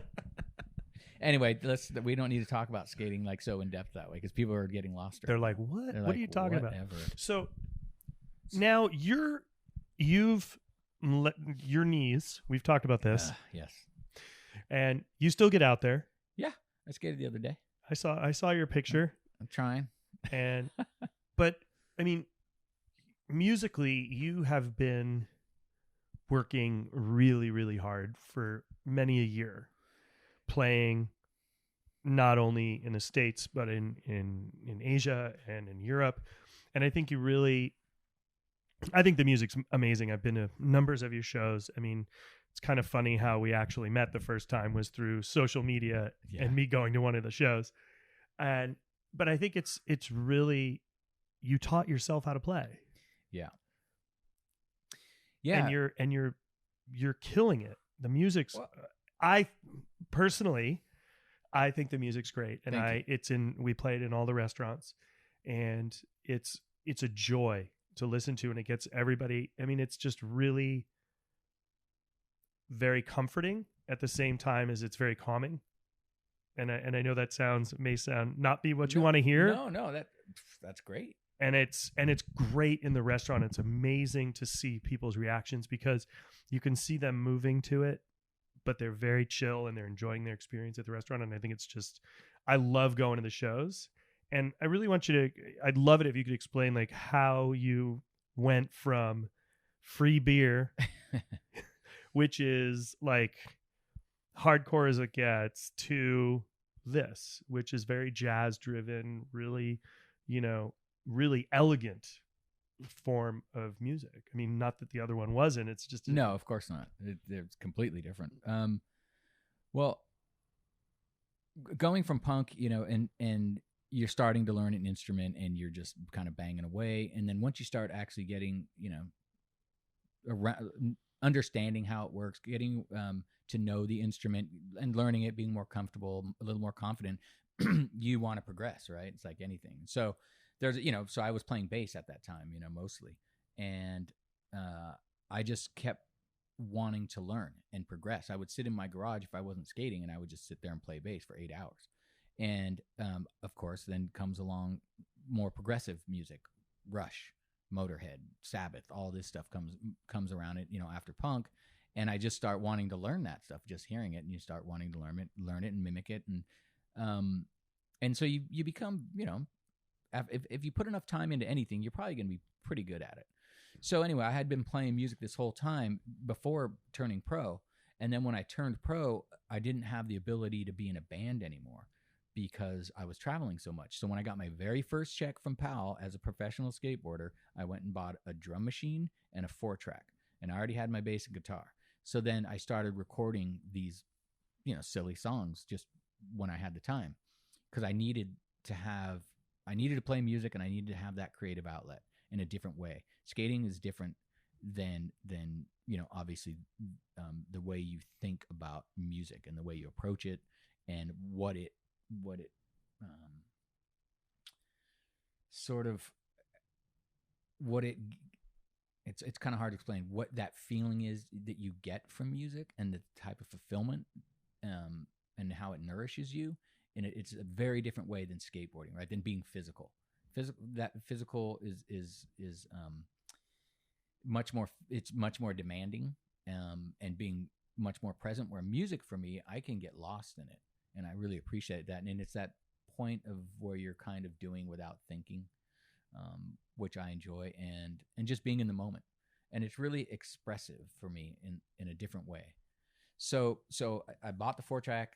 Anyway, we don't need to talk about skating like so in depth that way because people are getting lost. They're like, what? What are you talking about? So now your knees. We've talked about this. Yes. And you still get out there. Yeah, I skated the other day. I saw your picture. I'm trying. But I mean, musically, you have been working really, really hard for many a year, playing not only in the States but in Asia and in Europe. And I think I think the music's amazing. I've been to numbers of your shows. I mean, it's kind of funny how we actually met the first time was through social media and me going to one of the shows. But I think it's really, you taught yourself how to play. Yeah. Yeah. And you're killing it. The music's, I personally, I think the music's great. And we played in all the restaurants and it's a joy to listen to, and it gets everybody. I mean, it's just really very comforting at the same time as it's very calming. And I know that may sound not be what you want to hear. No, that's great. And it's great in the restaurant. It's amazing to see people's reactions because you can see them moving to it, but they're very chill and they're enjoying their experience at the restaurant. And I think I love going to the shows. And I really want you to, I'd love it if you could explain like how you went from free beer, which is like hardcore as it gets, to this, which is very jazz driven, really, really elegant form of music. I mean, not that the other one wasn't, it's just no, of course not. They're completely different. Well, going from punk, and you're starting to learn an instrument and you're just kind of banging away. And then once you start actually getting, around, understanding how it works, getting to know the instrument and learning it, being more comfortable, a little more confident, you want to progress, right? It's like anything. So there's, so I was playing bass at that time, mostly. And I just kept wanting to learn and progress. I would sit in my garage if I wasn't skating, and I would just sit there and play bass for 8 hours. And of course, then comes along more progressive music, Rush, Motorhead, Sabbath, all this stuff comes around it, after punk. And I just start wanting to learn that stuff, just hearing it, and you start wanting to learn it and mimic it. And so you become, if you put enough time into anything, you're probably going to be pretty good at it. So anyway, I had been playing music this whole time before turning pro. And then when I turned pro, I didn't have the ability to be in a band anymore because I was traveling so much. So when I got my very first check from PAL as a professional skateboarder, I went and bought a drum machine and a 4-track. And I already had my bass and guitar. So then I started recording these, silly songs just when I had the time, because I needed to play music, and I needed to have that creative outlet in a different way. Skating is different than obviously the way you think about music and the way you approach it and what it it's kind of hard to explain what that feeling is that you get from music and the type of fulfillment and how it nourishes you. And it's a very different way than skateboarding, right? Than being physical. Physical is much more demanding and being much more present. Where music, for me, I can get lost in it, and I really appreciate that. And it's that point of where you're kind of doing without thinking, which I enjoy, and just being in the moment. And it's really expressive for me in a different way. So I bought the 4-track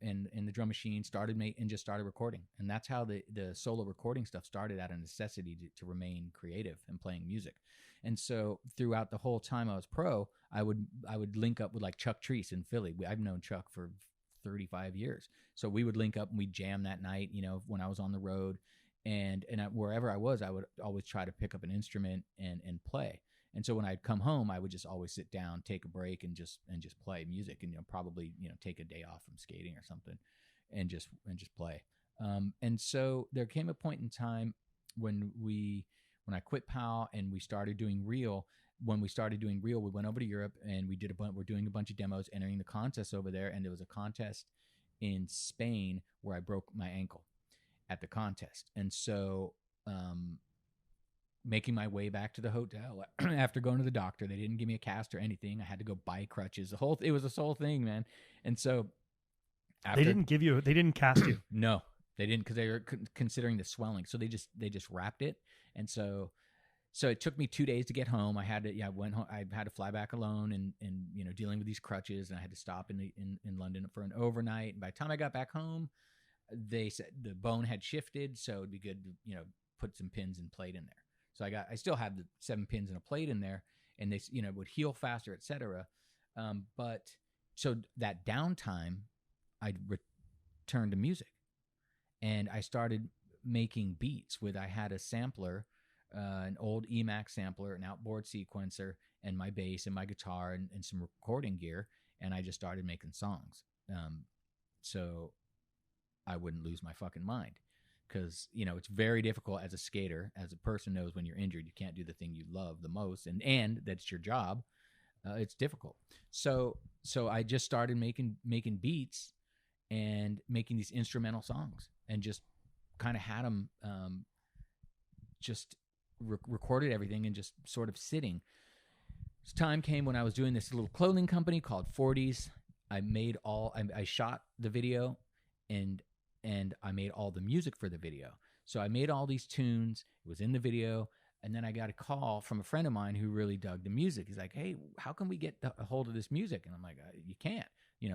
and the drum machine, and just started recording. And that's how the solo recording stuff started, out of necessity to remain creative and playing music. And so throughout the whole time I was pro, I would link up with like Chuck Treese in Philly. I've known Chuck for 35 years. So we would link up and we'd jam that night, when I was on the road. And wherever I was, I would always try to pick up an instrument and play. And so when I'd come home, I would just always sit down, take a break, and just play music, and probably take a day off from skating or something, and just play. And so there came a point in time when I quit PAL and we started doing Real. When we started doing Real, we went over to Europe and we're doing a bunch of demos, entering the contests over there. And there was a contest in Spain where I broke my ankle at the contest. And so, making my way back to the hotel after going to the doctor, they didn't give me a cast or anything. I had to go buy crutches. It was this whole thing, man. And so they didn't cast you. No, they didn't, because they were considering the swelling. So they just wrapped it. And so it took me 2 days to get home. I went home. I had to fly back alone and dealing with these crutches, and I had to stop in London for an overnight. And by the time I got back home, they said the bone had shifted, so it'd be good to, put some pins and plate in there. So I still had the 7 pins and a plate in there, and they, would heal faster, etc. But so that downtime, I'd return to music, and I started making beats I had a sampler, an old Emax sampler, an outboard sequencer, and my bass and my guitar and some recording gear, and I just started making songs. So I wouldn't lose my fucking mind. Because, it's very difficult as a skater, as a person knows when you're injured, you can't do the thing you love the most, and that's your job. It's difficult. So I just started making beats and making these instrumental songs, and just kind of had them recorded everything and just sort of sitting. This time came when I was doing this little clothing company called 40s. I shot the video, and I made all the music for the video. So I made all these tunes. It was in the video. And then I got a call from a friend of mine who really dug the music. He's like, hey, how can we get a hold of this music? And I'm like, you can't.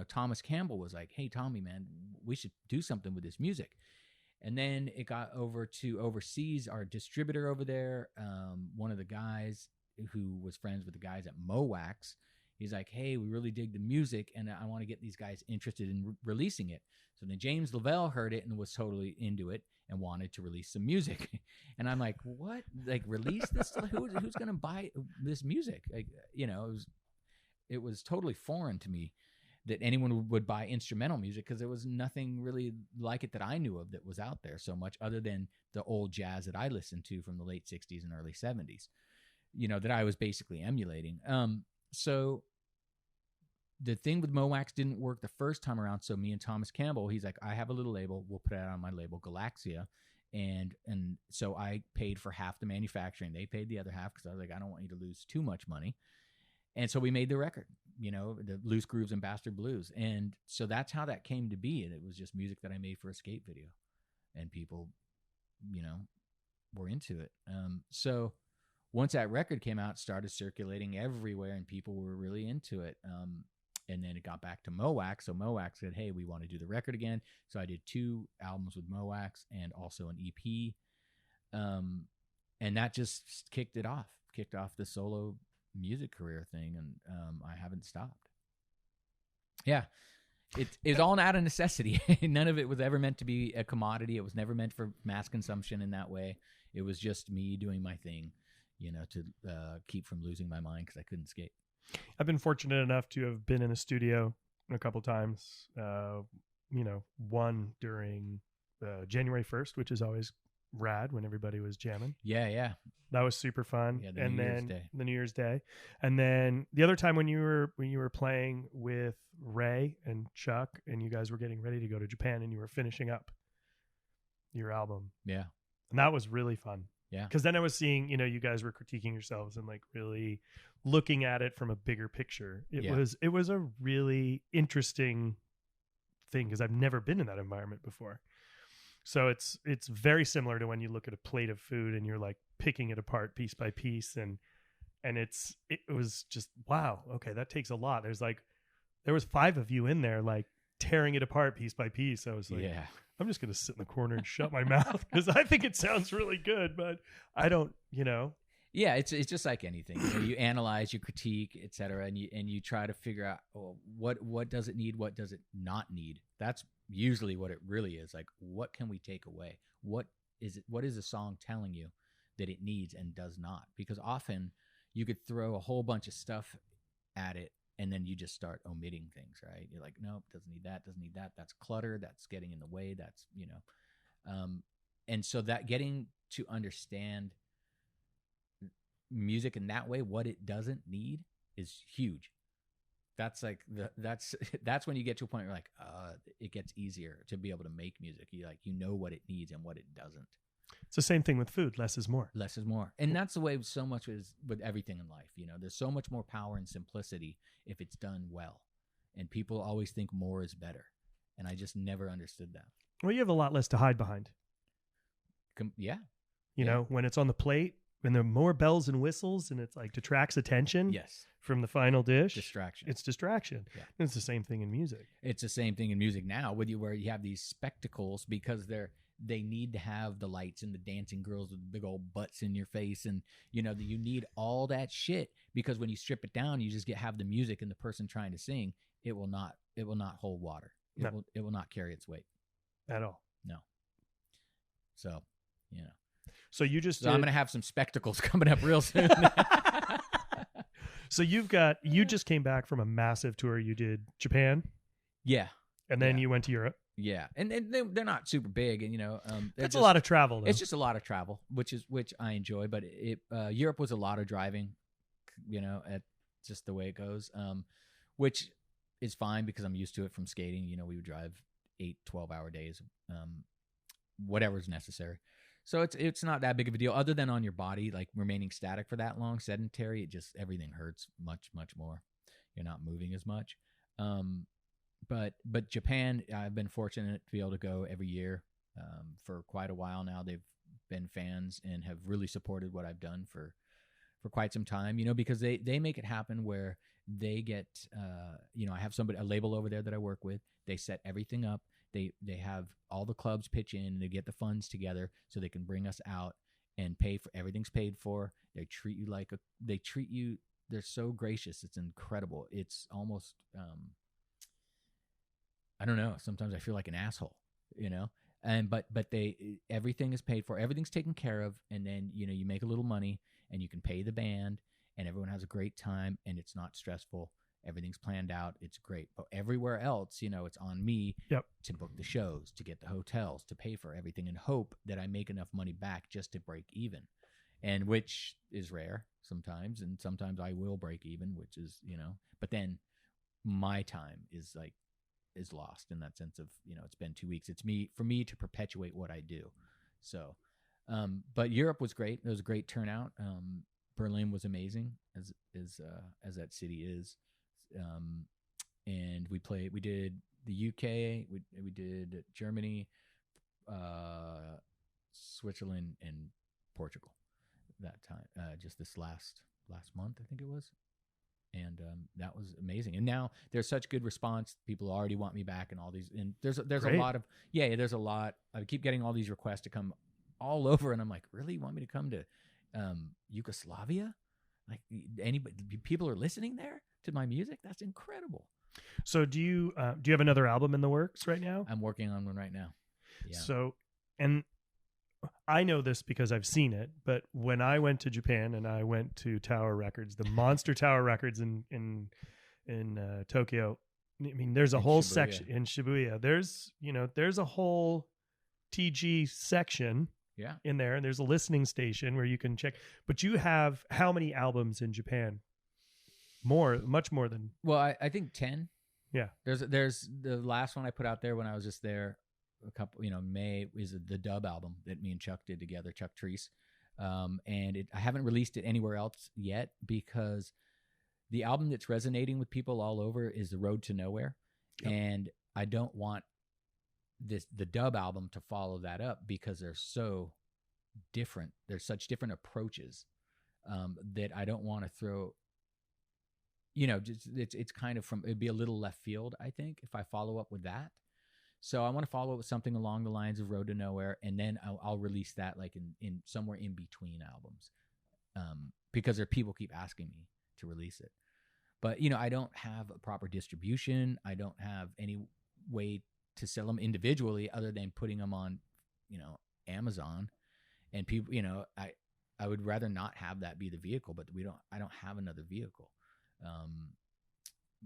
Thomas Campbell was like, hey, Tommy, man, we should do something with this music. And then it got over to overseas. Our distributor over there, one of the guys who was friends with the guys at Mowax, he's like, hey, we really dig the music, and I want to get these guys interested in releasing it. So then James Lavelle heard it and was totally into it and wanted to release some music. And I'm like, what? Like, release this? Who's going to buy this music? Like, it was it was totally foreign to me that anyone would buy instrumental music, because there was nothing really like it that I knew of that was out there so much, other than the old jazz that I listened to from the late 60s and early 70s, that I was basically emulating. So the thing with Mowax didn't work the first time around. So me and Thomas Campbell, he's like, I have a little label. We'll put it out on my label, Galaxia. And so I paid for half the manufacturing. They paid the other half, because I was like, I don't want you to lose too much money. And so we made the record, the Loose Grooves and Bastard Blues. And so that's how that came to be. And it was just music that I made for a skate video. And people, were into it. So once that record came out, it started circulating everywhere, and people were really into it. And then it got back to Mowax. So Mowax said, hey, we want to do the record again. So I did 2 albums with Mowax and also an EP. And that just kicked off the solo music career thing. And I haven't stopped. Yeah. It's all out of necessity. None of it was ever meant to be a commodity. It was never meant for mass consumption in that way. It was just me doing my thing, to keep from losing my mind, because I couldn't skate. I've been fortunate enough to have been in a studio a couple times, one during January 1st, which is always rad when everybody was jamming. Yeah. That was super fun. Yeah, the New Year's Day. And then the other time when you were playing with Ray and Chuck, and you guys were getting ready to go to Japan, and you were finishing up your album. Yeah. And that was really fun. Yeah. Because then I was seeing, you guys were critiquing yourselves and like really looking at it from a bigger picture. It was a really interesting thing, because I've never been in that environment before. So it's very similar to when you look at a plate of food and you're like picking it apart piece by piece, and it was just, wow, okay, that takes a lot. There was 5 of you in there like tearing it apart piece by piece. I was like, yeah. I'm just going to sit in the corner and shut my mouth, because I think it sounds really good, but I don't, Yeah, it's just like anything. You analyze, you critique, et cetera, and you try to figure out, what does it need, what does it not need. That's usually what it really is. Like, what can we take away? What is the song telling you that it needs and does not? Because often you could throw a whole bunch of stuff at it, and then you just start omitting things, right? You're like, nope, doesn't need that, doesn't need that. That's clutter. That's getting in the way. That's, and so that getting to understand music in that way, what it doesn't need, is huge. That's like that's when you get to a point where like, it gets easier to be able to make music. You know what it needs and what it doesn't. It's the same thing with food. Less is more. Less is more. And that's the way so much is with everything in life. There's so much more power in simplicity if it's done well. And people always think more is better. And I just never understood that. Well, you have a lot less to hide behind. Yeah. You know, when it's on the plate, when there are more bells and whistles, and it's like detracts attention from the final dish. Distraction. It's distraction. Yeah. And it's the same thing in music. It's the same thing in music now where you have these spectacles, because they need to have the lights and the dancing girls with big old butts in your face, and you need all that shit, because when you strip it down, you just have the music and the person trying to sing. It will not hold water. It will not carry its weight at all. No. So, So you just I'm going to have some spectacles coming up real soon. So you just came back from a massive tour. You did Japan. Yeah. And then you went to Europe. Yeah, and they're not super big, and it's a lot of travel. Though. It's just a lot of travel, which I enjoy. But Europe was a lot of driving, at just the way it goes, which is fine because I'm used to it from skating. We would drive 8, 12-hour days, whatever's necessary. So it's not that big of a deal, other than on your body, like remaining static for that long, sedentary. Everything hurts much, much more. You're not moving as much. But Japan, I've been fortunate to be able to go every year for quite a while now. They've been fans and have really supported what I've done for quite some time, because they make it happen where they get, I have a label over there that I work with. They set everything up. They have all the clubs pitch in, and they get the funds together so they can bring us out and pay for everything's paid for. They treat you they're so gracious. It's incredible. It's almost, I don't know. Sometimes I feel like an asshole, and but everything is paid for, everything's taken care of, and then you make a little money and you can pay the band, and everyone has a great time, and it's not stressful, Everything's planned out. It's great. But everywhere else, it's on me to book the shows, to get the hotels, to pay for everything, and hope that I make enough money back just to break even. And which is rare sometimes. And sometimes I will break even, which is, but then my time is lost in that sense of, it's been 2 weeks. It's for me to perpetuate what I do. So, but Europe was great. It was a great turnout. Berlin was amazing as that city is. And we did the UK, we did Germany, Switzerland, and Portugal that time, just this last month, I think it was. And that was amazing. And now there's such good response. People already want me back, and all these. And there's Great. a lot of there's a lot. I keep getting all these requests to come all over, and I'm like, really? You want me to come to Yugoslavia? Like anybody? People are listening there to my music? That's incredible. So do you have another album in the works right now? I'm working on one right now. Yeah. So, and I know this because I've seen it, but when I went to Japan and I went to Tower Records, the Monster Tower Records in Tokyo, I mean, there's a whole section in Shibuya. There's a whole TG section in there, and there's a listening station where you can check. But you have how many albums in Japan? Much more than. Well, I think 10. Yeah. There's the last one I put out there when I was just there. A couple, May is the dub album that me and Chuck did together, Chuck Treese. And I haven't released it anywhere else yet because the album that's resonating with people all over is The Road to Nowhere. Yep. And I don't want the dub album to follow that up because they're so different. There's such different approaches that I don't want to throw. It's kind of it'd be a little left field, I think, if I follow up with that. So I want to follow up with something along the lines of Road to Nowhere, and then I'll release that like in somewhere in between albums, because people keep asking me to release it. But I don't have a proper distribution. I don't have any way to sell them individually other than putting them on, Amazon, and people. I would rather not have that be the vehicle, but I don't have another vehicle.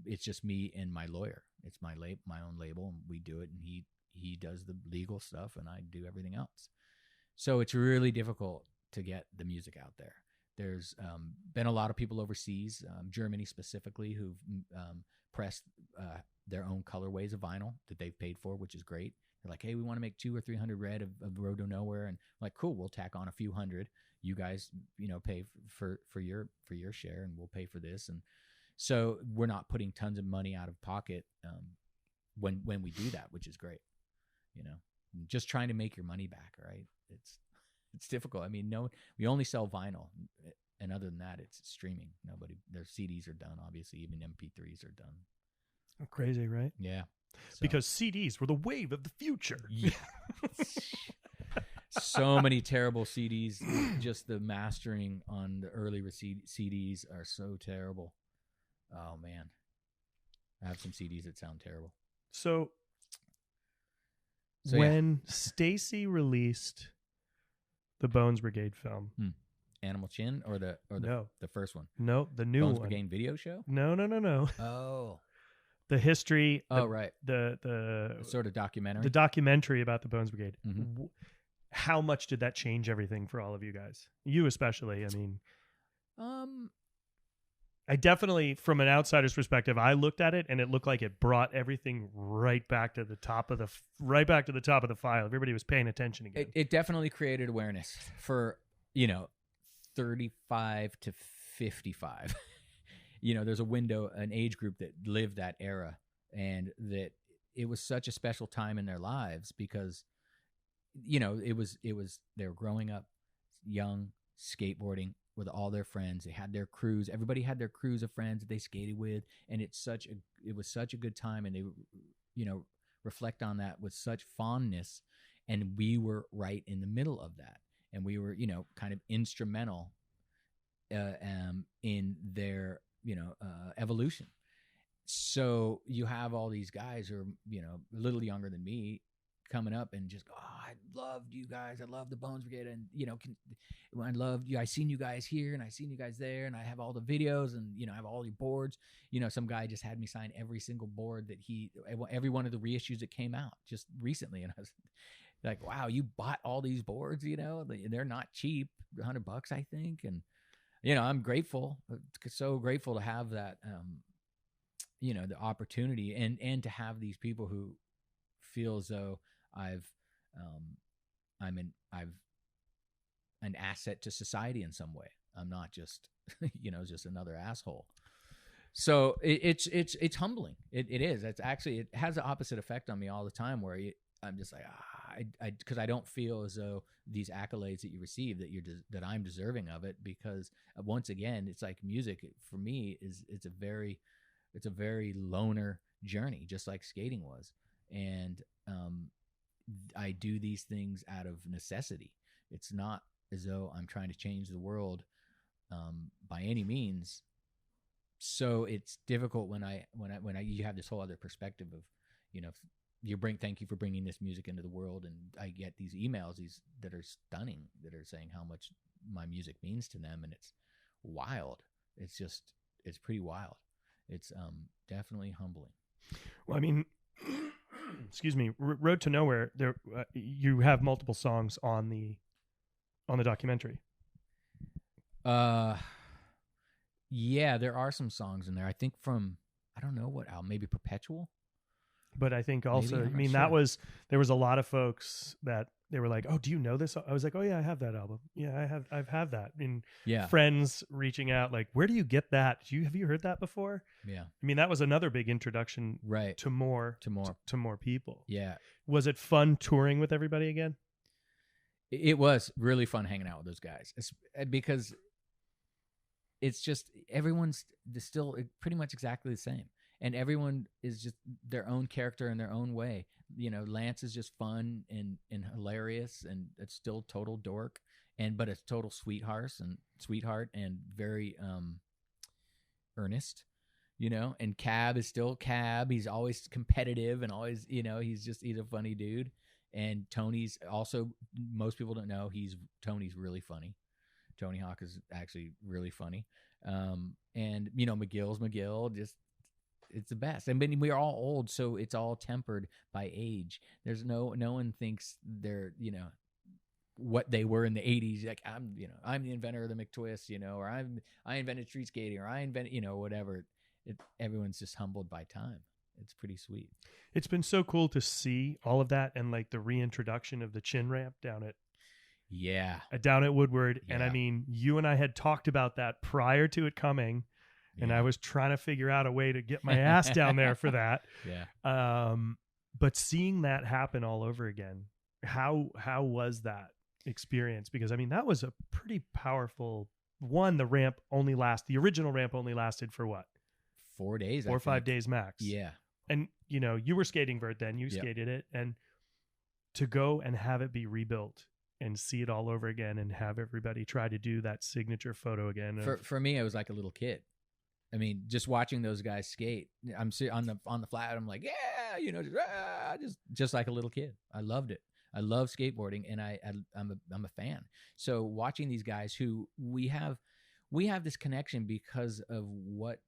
It's just me and my lawyer. It's my own label, and we do it, and he does the legal stuff, and I do everything else. So it's really difficult to get the music out there. There's been a lot of people overseas, Germany specifically, who've pressed their own colorways of vinyl that they've paid for, which is great. They're like, hey, we want to make 200 or 300 red of Road to Nowhere, and I'm like, cool, we'll tack on a few hundred. You guys, pay for your share, and we'll pay for this. And so we're not putting tons of money out of pocket when we do that, which is great. Just trying to make your money back, right? It's difficult. I mean, we only sell vinyl, and other than that, it's streaming. Their CDs are done. Obviously, even MP3s are done. Crazy, right? Yeah. So. Because CDs were the wave of the future. Yeah. So many terrible CDs. Just the mastering on the early CDs are so terrible. Oh man, I have some CDs that sound terrible. So when Stacy released the Bones Brigade film, Animal Chin or the first one? No, the new Bones one. Brigade video show? No. Oh. The history. Right. The sort of documentary. The documentary about the Bones Brigade. Mm-hmm. How much did that change everything for all of you guys? You especially. I mean, I definitely, from an outsider's perspective, I looked at it and it looked like it brought everything right back to the top of the file. Everybody was paying attention again. It definitely created awareness for 35 to 55. There's a window, an age group that lived that era, and that it was such a special time in their lives because, it was they were growing up young, skateboarding with all their friends. They had their crews. Everybody had their crews of friends that they skated with, and it was such a good time, and they, reflect on that with such fondness, and we were right in the middle of that, and we were, kind of instrumental in their evolution. So you have all these guys who are, a little younger than me, coming up and just, oh, I loved you guys. I love the Bones Brigade. And, I loved you. I seen you guys here and I seen you guys there. And I have all the videos and, I have all your boards. Some guy just had me sign every single board that every one of the reissues that came out just recently. And I was like, wow, you bought all these boards, they're not cheap, $100, I think. And, I'm grateful, so grateful to have that, the opportunity and to have these people who feel as though I'm an asset to society in some way. I'm not just, just another asshole. So it's humbling. It is. It's actually, it has the opposite effect on me all the time where I'm just like, because I don't feel as though these accolades that you receive that I'm deserving of it, because once again, it's like music for me it's a very loner journey, just like skating was. And I do these things out of necessity. It's not as though I'm trying to change the world by any means. So it's difficult when you have this whole other perspective of, thank you for bringing this music into the world. And I get these emails, that are stunning, that are saying how much my music means to them. And it's wild. It's pretty wild. It's definitely humbling. Well, I mean, excuse me, Road to Nowhere, there you have multiple songs on the documentary. Yeah, there are some songs in there. I think from, I don't know what album, maybe Perpetual. But I think also, Maybe, there was a lot of folks that they were like, "Oh, do you know this?" I was like, "Oh yeah, I have that album. Yeah, I've had that." And friends reaching out like, "Where do you get that? Have you heard that before?" Yeah. I mean, that was another big introduction to more people. Yeah. Was it fun touring with everybody again? It was really fun hanging out with those guys, because it's just everyone's still pretty much exactly the same. And everyone is just their own character in their own way. Lance is just fun and hilarious, and it's still total dork, but it's total sweetheart and very earnest, And Cab is still Cab. He's always competitive and always, he's a funny dude. And Tony's also, most people don't know, Tony's really funny. Tony Hawk is actually really funny. And McGill's McGill, just, it's the best. And we're all old, so it's all tempered by age. There's no one thinks they're, what they were in the 80s. Like, I'm the inventor of the McTwist, or I invented street skating, or I invented, whatever. Everyone's just humbled by time. It's pretty sweet. It's been so cool to see all of that, and like the reintroduction of the chin ramp down at Woodward. Yeah. And I mean, you and I had talked about that prior to it coming. And I was trying to figure out a way to get my ass down there for that. Yeah. But seeing that happen all over again, how was that experience? Because I mean, that was a pretty powerful one. The original ramp only lasted for what? 4 days, 4 or 5 days max. Yeah. And you were skating vert then, you skated it, and to go and have it be rebuilt and see it all over again and have everybody try to do that signature photo again. For me, I was like a little kid. I mean, just watching those guys skate, I'm on the flat. I'm like, yeah, just like a little kid. I loved it. I love skateboarding, and I'm a fan. So watching these guys who we have this connection because of what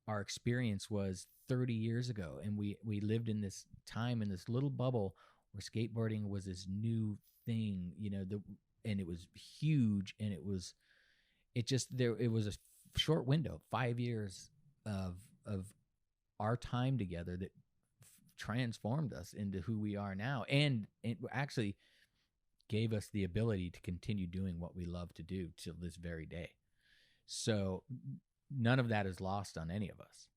our experience was 30 years ago, and we lived in this time in this little bubble where skateboarding was this new thing, and it was huge, and it was a short window, 5 years of our time together that transformed us into who we are now, and it actually gave us the ability to continue doing what we love to do till this very day. So none of that is lost on any of us.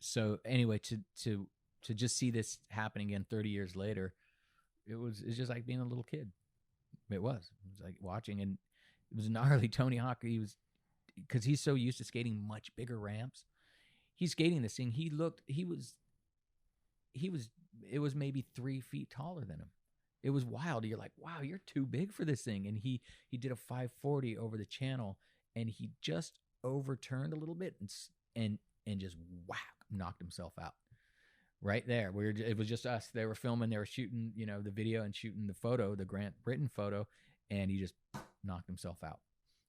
So anyway, to just see this happening again 30 years later, it's just like being a little kid. It was like watching, and it was gnarly. Tony Hawk, because he's so used to skating much bigger ramps. He's skating this thing. It was maybe 3 feet taller than him. It was wild. You're like, wow, you're too big for this thing. And he did a 540 over the channel, and he just overturned a little bit and just whack, knocked himself out. right there. It was just us. They were filming, they were shooting, the video and shooting the photo, the Grant Britton photo, and he just knocked himself out.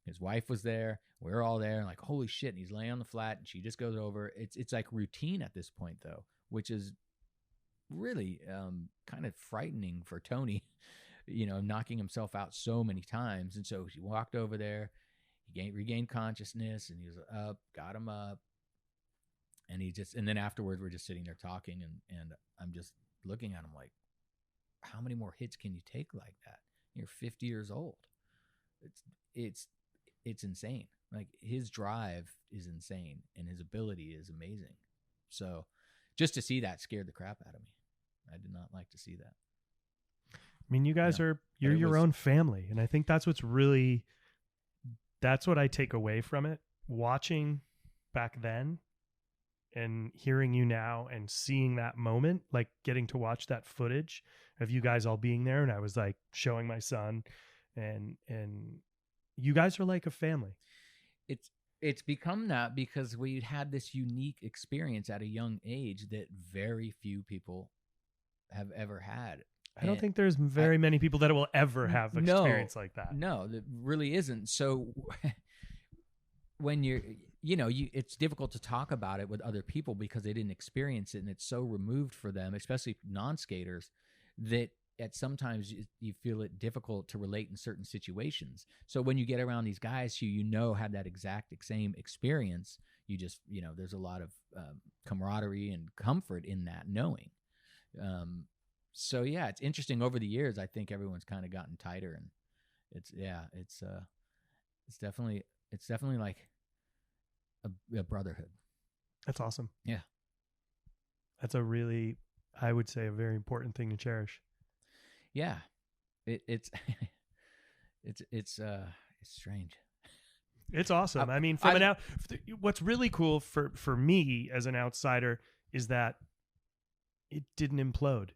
His wife was there. We were all there, and like, holy shit. And he's laying on the flat, and she just goes over. It's like routine at this point, though, which is really kind of frightening for Tony, knocking himself out so many times. And so she walked over there. He regained consciousness, and he was up, got him up. And then afterwards, we're just sitting there talking, and I'm just looking at him like, how many more hits can you take like that? You're 50 years old. It's insane. Like, his drive is insane, and his ability is amazing. So just to see that scared the crap out of me. I did not like to see that. I mean, you guys you're your own family. And I think that's what I take away from it. Watching back then and hearing you now and seeing that moment, like getting to watch that footage of you guys all being there. And I was like showing my son, and you guys are like a family. It's become that because we had this unique experience at a young age that very few people have ever had. I don't think there's very many people that will ever have experience like that. No, that really isn't. So when it's difficult to talk about it with other people because they didn't experience it, and it's so removed for them, especially non-skaters, that sometimes you feel it difficult to relate in certain situations. So when you get around these guys who have that exact same experience, you just there's a lot of camaraderie and comfort in that knowing. So yeah, it's interesting. Over the years, I think everyone's kind of gotten tighter, and it's definitely like a brotherhood. That's awesome. Yeah, that's a really, I would say, a very important thing to cherish. Yeah, it's strange. It's awesome. I mean, what's really cool for me as an outsider is that it didn't implode.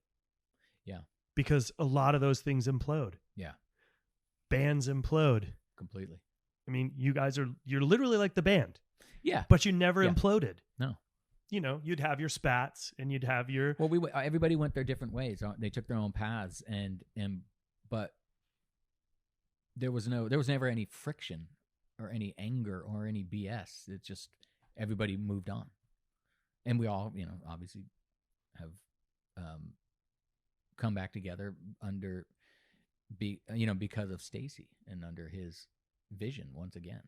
Yeah, because a lot of those things implode. Yeah, bands implode completely. I mean, you're literally like the band. Yeah, but you never imploded. No. You'd have your spats and you'd have your... Well, everybody went their different ways. They took their own paths, but there was never any friction or any anger or any BS. It's just everybody moved on, and we all, obviously, have come back together because of Stacy and under his vision once again.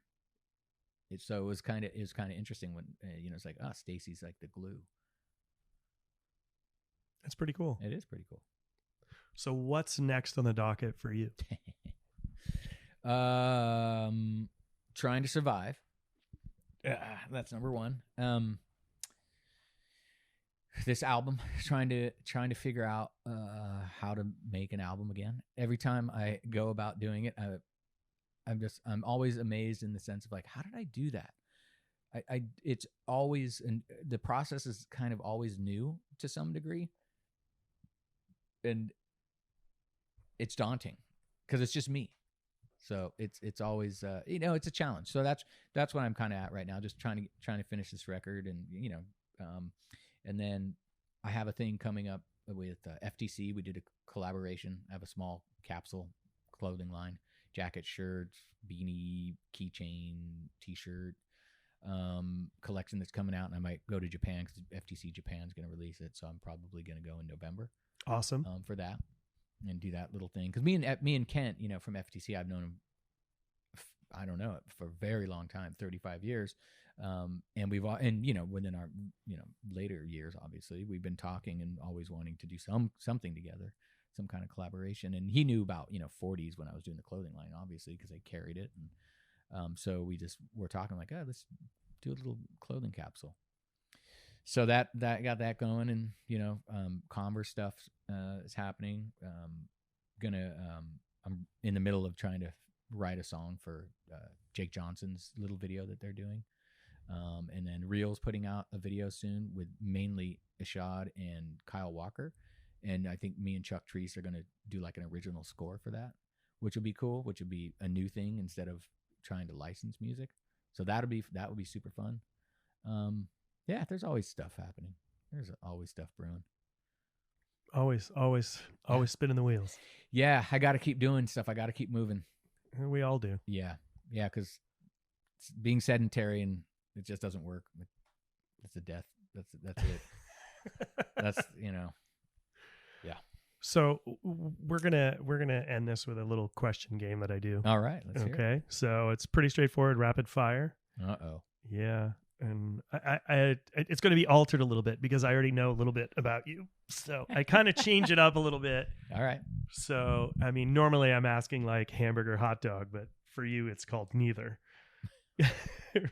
So it was kind of interesting when it's like, Stacy's like the glue. That's pretty cool. It is pretty cool. So what's next on the docket for you? Trying to survive. That's number one. This album, trying to figure out how to make an album again. Every time I go about doing it, I'm always amazed in the sense of like, how did I do that? It's always, and the process is kind of always new to some degree, and it's daunting because it's just me. So it's always it's a challenge. So that's what I'm kind of at right now, just trying to finish this record, and and then I have a thing coming up with FTC. We did a collaboration. I have a small capsule clothing line. Jacket, shirts, beanie, keychain, T-shirt collection that's coming out, and I might go to Japan because FTC Japan's going to release it, so I'm probably going to go in November. Awesome. For that, and do that little thing, because me and Kent, from FTC, I've known him, I don't know, for a very long time, 35 years, and within our later years, obviously, we've been talking and always wanting to do something together. Some kind of collaboration, and he knew about 40s when I was doing the clothing line, obviously, because I carried it, and so we're talking like, let's do a little clothing capsule. So that got that going, and Converse stuff is happening. I'm in the middle of trying to write a song for Jake Johnson's little video that they're doing, and then Real's putting out a video soon with mainly Ishad and Kyle Walker. And I think me and Chuck Treese are going to do like an original score for that, which would be cool, which would be a new thing instead of trying to license music. So that would be super fun. There's always stuff happening. There's always stuff brewing. Always spinning the wheels. Yeah, I got to keep doing stuff. I got to keep moving. We all do. Yeah, because being sedentary and it just doesn't work. It's a death. That's it. That's Yeah. So we're gonna end this with a little question game that I do. All right. Let's hear it. Okay. So it's pretty straightforward, rapid fire. Uh-oh. Yeah. And I it's going to be altered a little bit because I already know a little bit about you. So I kind of change it up a little bit. All right. So, I mean, normally I'm asking like hamburger, hot dog, but for you, it's called neither.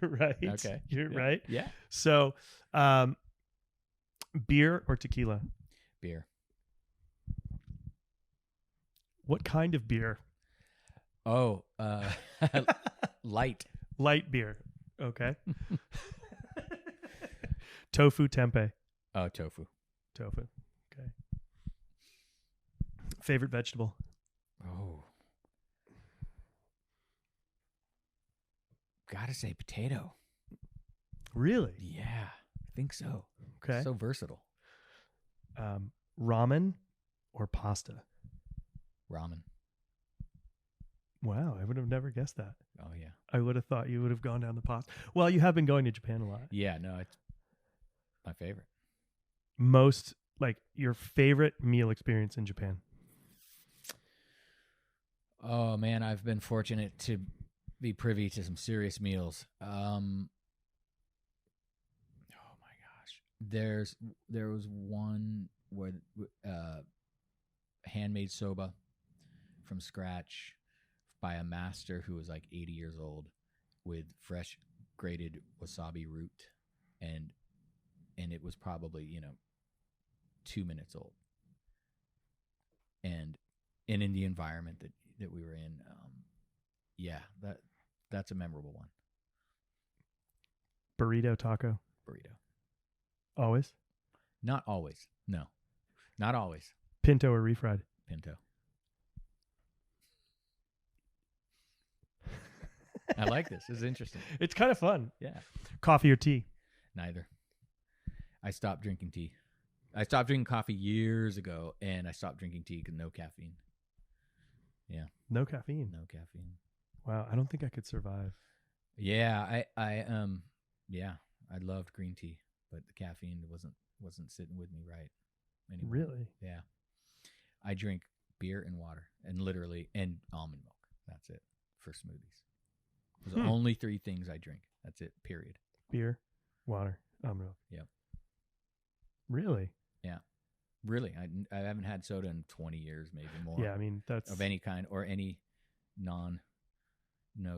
Right? Okay. You're right. Yeah. So, beer or tequila? Beer. What kind of beer? Oh, light. Light beer. Okay. Tofu, tempeh. Oh, tofu. Tofu. Okay. Favorite vegetable? Oh. Gotta say potato. Really? Yeah, I think so. Okay. So versatile. Ramen or pasta? Ramen. Wow, I would have never guessed that. Oh, yeah. I would have thought you would have gone down the pasta. Well, you have been going to Japan a lot. Yeah, no, it's my favorite. Most, like, your favorite meal experience in Japan? Oh, man, I've been fortunate to be privy to some serious meals. Oh, my gosh. There was one where handmade soba from scratch by a master who was like 80 years old with fresh grated wasabi root, and it was probably 2 minutes old, and in the environment that we were in, that's a memorable one. Burrito, taco? Burrito. Always? Not always. No, not always. Pinto or refried? Pinto. I like this. This is interesting. It's kind of fun. Yeah. Coffee or tea? Neither. I stopped drinking tea. I stopped drinking coffee years ago, and I stopped drinking tea because no caffeine. Yeah. No caffeine. No caffeine. Wow, I don't think I could survive. Yeah, I loved green tea, but the caffeine wasn't sitting with me right anymore. Really? Yeah. I drink beer and water and almond milk. That's it for smoothies. Those are the only 3 things I drink. That's it, period. Beer, water, almond milk. Yep. Really? Yeah. Really. I haven't had soda in 20 years, maybe more. Yeah, I mean, that's... Of any kind, or any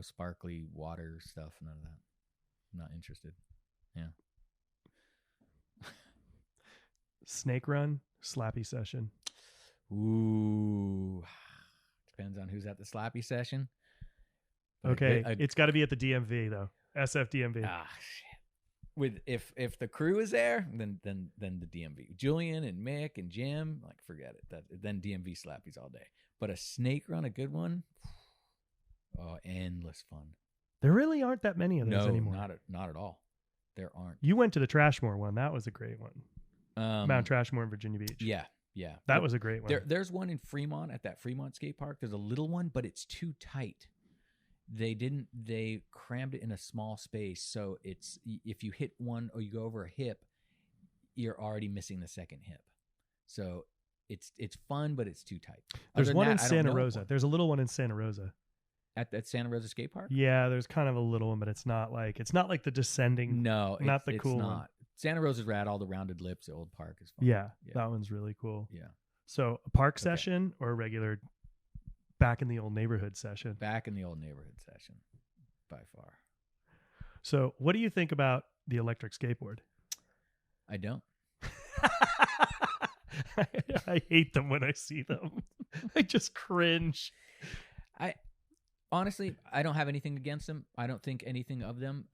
sparkly water stuff, none of that. I'm not interested. Yeah. Snake run, slappy session. Ooh. Depends on who's at the slappy session. Okay, it's got to be at the DMV though. SF DMV. Ah, shit. If the crew is there, then the DMV. Julian and Mick and Jim, like, forget it. Then DMV slappies all day. But a snake run, a good one. Oh, endless fun. There really aren't that many of those anymore. Not at all. There aren't. You went to the Trashmore one. That was a great one. Mount Trashmore in Virginia Beach. Yeah. That was a great one. There's one in Fremont at that Fremont skate park. There's a little one, but it's too tight. They crammed it in a small space, so it's, if you hit one or you go over a hip, you're already missing the second hip. So it's fun, but it's too tight. There's one in Santa Rosa. There's a little one in Santa Rosa. At that Santa Rosa skate park? Yeah, there's kind of a little one, but it's not like the descending. No, not the it's cool not. one. Santa Rosa's rad. All the rounded lips. The old park is fun. Yeah, that one's really cool. Yeah. So a park session or a regular back in the old neighborhood session? Back in the old neighborhood session, by far. So what do you think about the electric skateboard? I don't. I hate them when I see them. I just cringe. Honestly, I don't have anything against them. I don't think anything of them.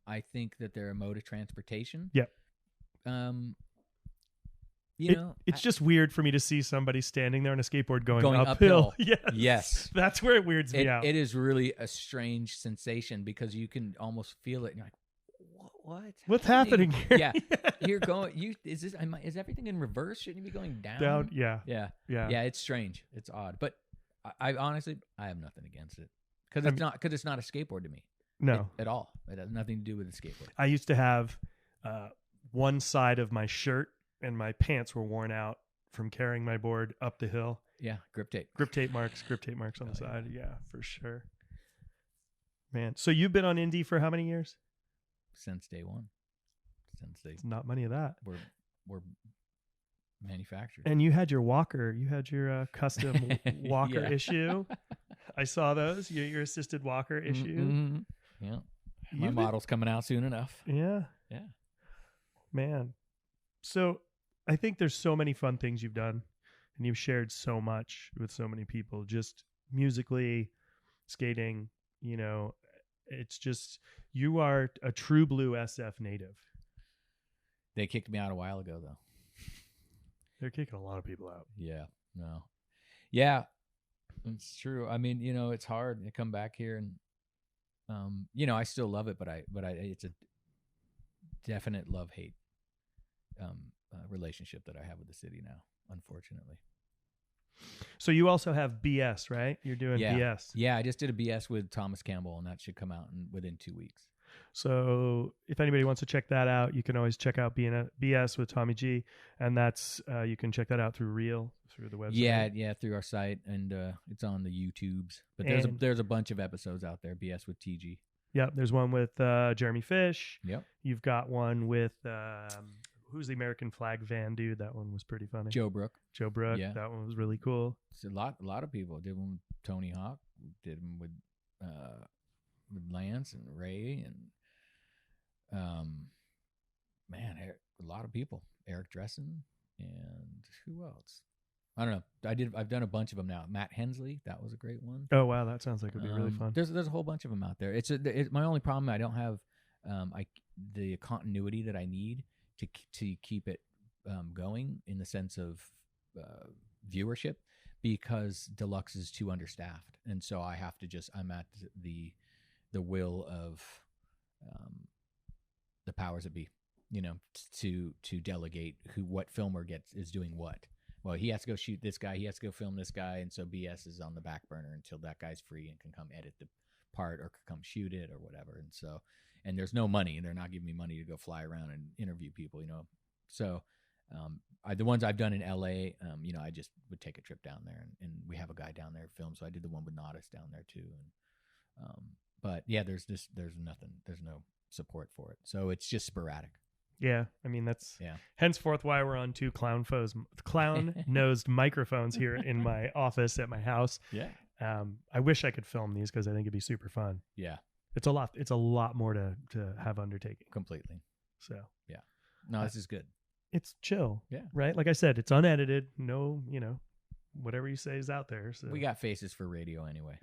I think that they're a mode of transportation. Yep. It's just weird for me to see somebody standing there on a skateboard going uphill. Yes. That's where it weirds me out. It is really a strange sensation because you can almost feel it. And you're like, What? What's happening here? Yeah, you're going. Is everything in reverse? Shouldn't you be going down? Down. Yeah. Yeah. Yeah. Yeah. It's strange. It's odd. But I honestly, I have nothing against it because it's not a skateboard to me. No. At all. It has nothing to do with the skateboard. I used to have one side of my shirt and my pants were worn out from carrying my board up the hill. Yeah, grip tape marks on the side. Yeah, for sure. Man, so you've been on indie for how many years? Since day one. It's not many of that. We're manufactured. And you had your walker. You had your custom walker issue. I saw those. Your assisted walker issue. Mm-hmm. Yeah. My model's coming out soon enough. Yeah. Yeah. Man. So I think there's so many fun things you've done, and you've shared so much with so many people, just musically, skating, it's just, you are a true blue SF native. They kicked me out a while ago, though. They're kicking a lot of people out. Yeah. No. Yeah. It's true. I mean, it's hard to come back here and, I still love it, but it's a definite love-hate relationship that I have with the city now, unfortunately. So you also have BS, right? You're doing BS. Yeah, I just did a BS with Thomas Campbell, and that should come out within 2 weeks. So if anybody wants to check that out, you can always check out BS with Tommy G, and that's you can check that out through the website. Yeah, through our site, and it's on the YouTubes. But there's a bunch of episodes out there. BS with TG. Yep, there's one with Jeremy Fish. Yep, you've got one with who's the American flag van dude? That one was pretty funny. Joe Brook. Yeah, that one was really cool. It's a lot of people did one with Tony Hawk. Did them with Lance and Ray and a lot of people. Eric Dressen and who else? I don't know. I've done a bunch of them now. Matt Hensley, that was a great one. Oh wow, that sounds like it'd be really fun. There's a whole bunch of them out there. It's my only problem. I don't have the continuity that I need to keep it going in the sense of viewership, because Deluxe is too understaffed, and so I have to I'm at the will of the powers that be, to delegate what filmer is doing what. Well, he has to go shoot this guy, he has to go film this guy, and so BS is on the back burner until that guy's free and can come edit the part or come shoot it or whatever. And there's no money, and they're not giving me money to go fly around and interview people, So the ones I've done in LA, I just would take a trip down there, and we have a guy down there film. So I did the one with Nodis down there too. And but yeah, there's nothing, there's no support for it, so it's just sporadic. Yeah, I mean that's henceforth why we're on two clown-nosed microphones here in my office at my house. Yeah, I wish I could film these because I think it'd be super fun. Yeah, it's a lot more to have undertaking. Completely. So yeah, no, this is good. It's chill. Yeah, right. Like I said, it's unedited. No, whatever you say is out there. So we got faces for radio anyway.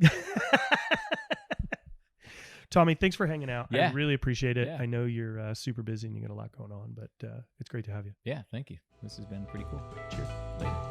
Tommy, thanks for hanging out. Yeah. I really appreciate it. Yeah. I know you're super busy and you got a lot going on, but it's great to have you. Yeah, thank you. This has been pretty cool. Cheers. Later.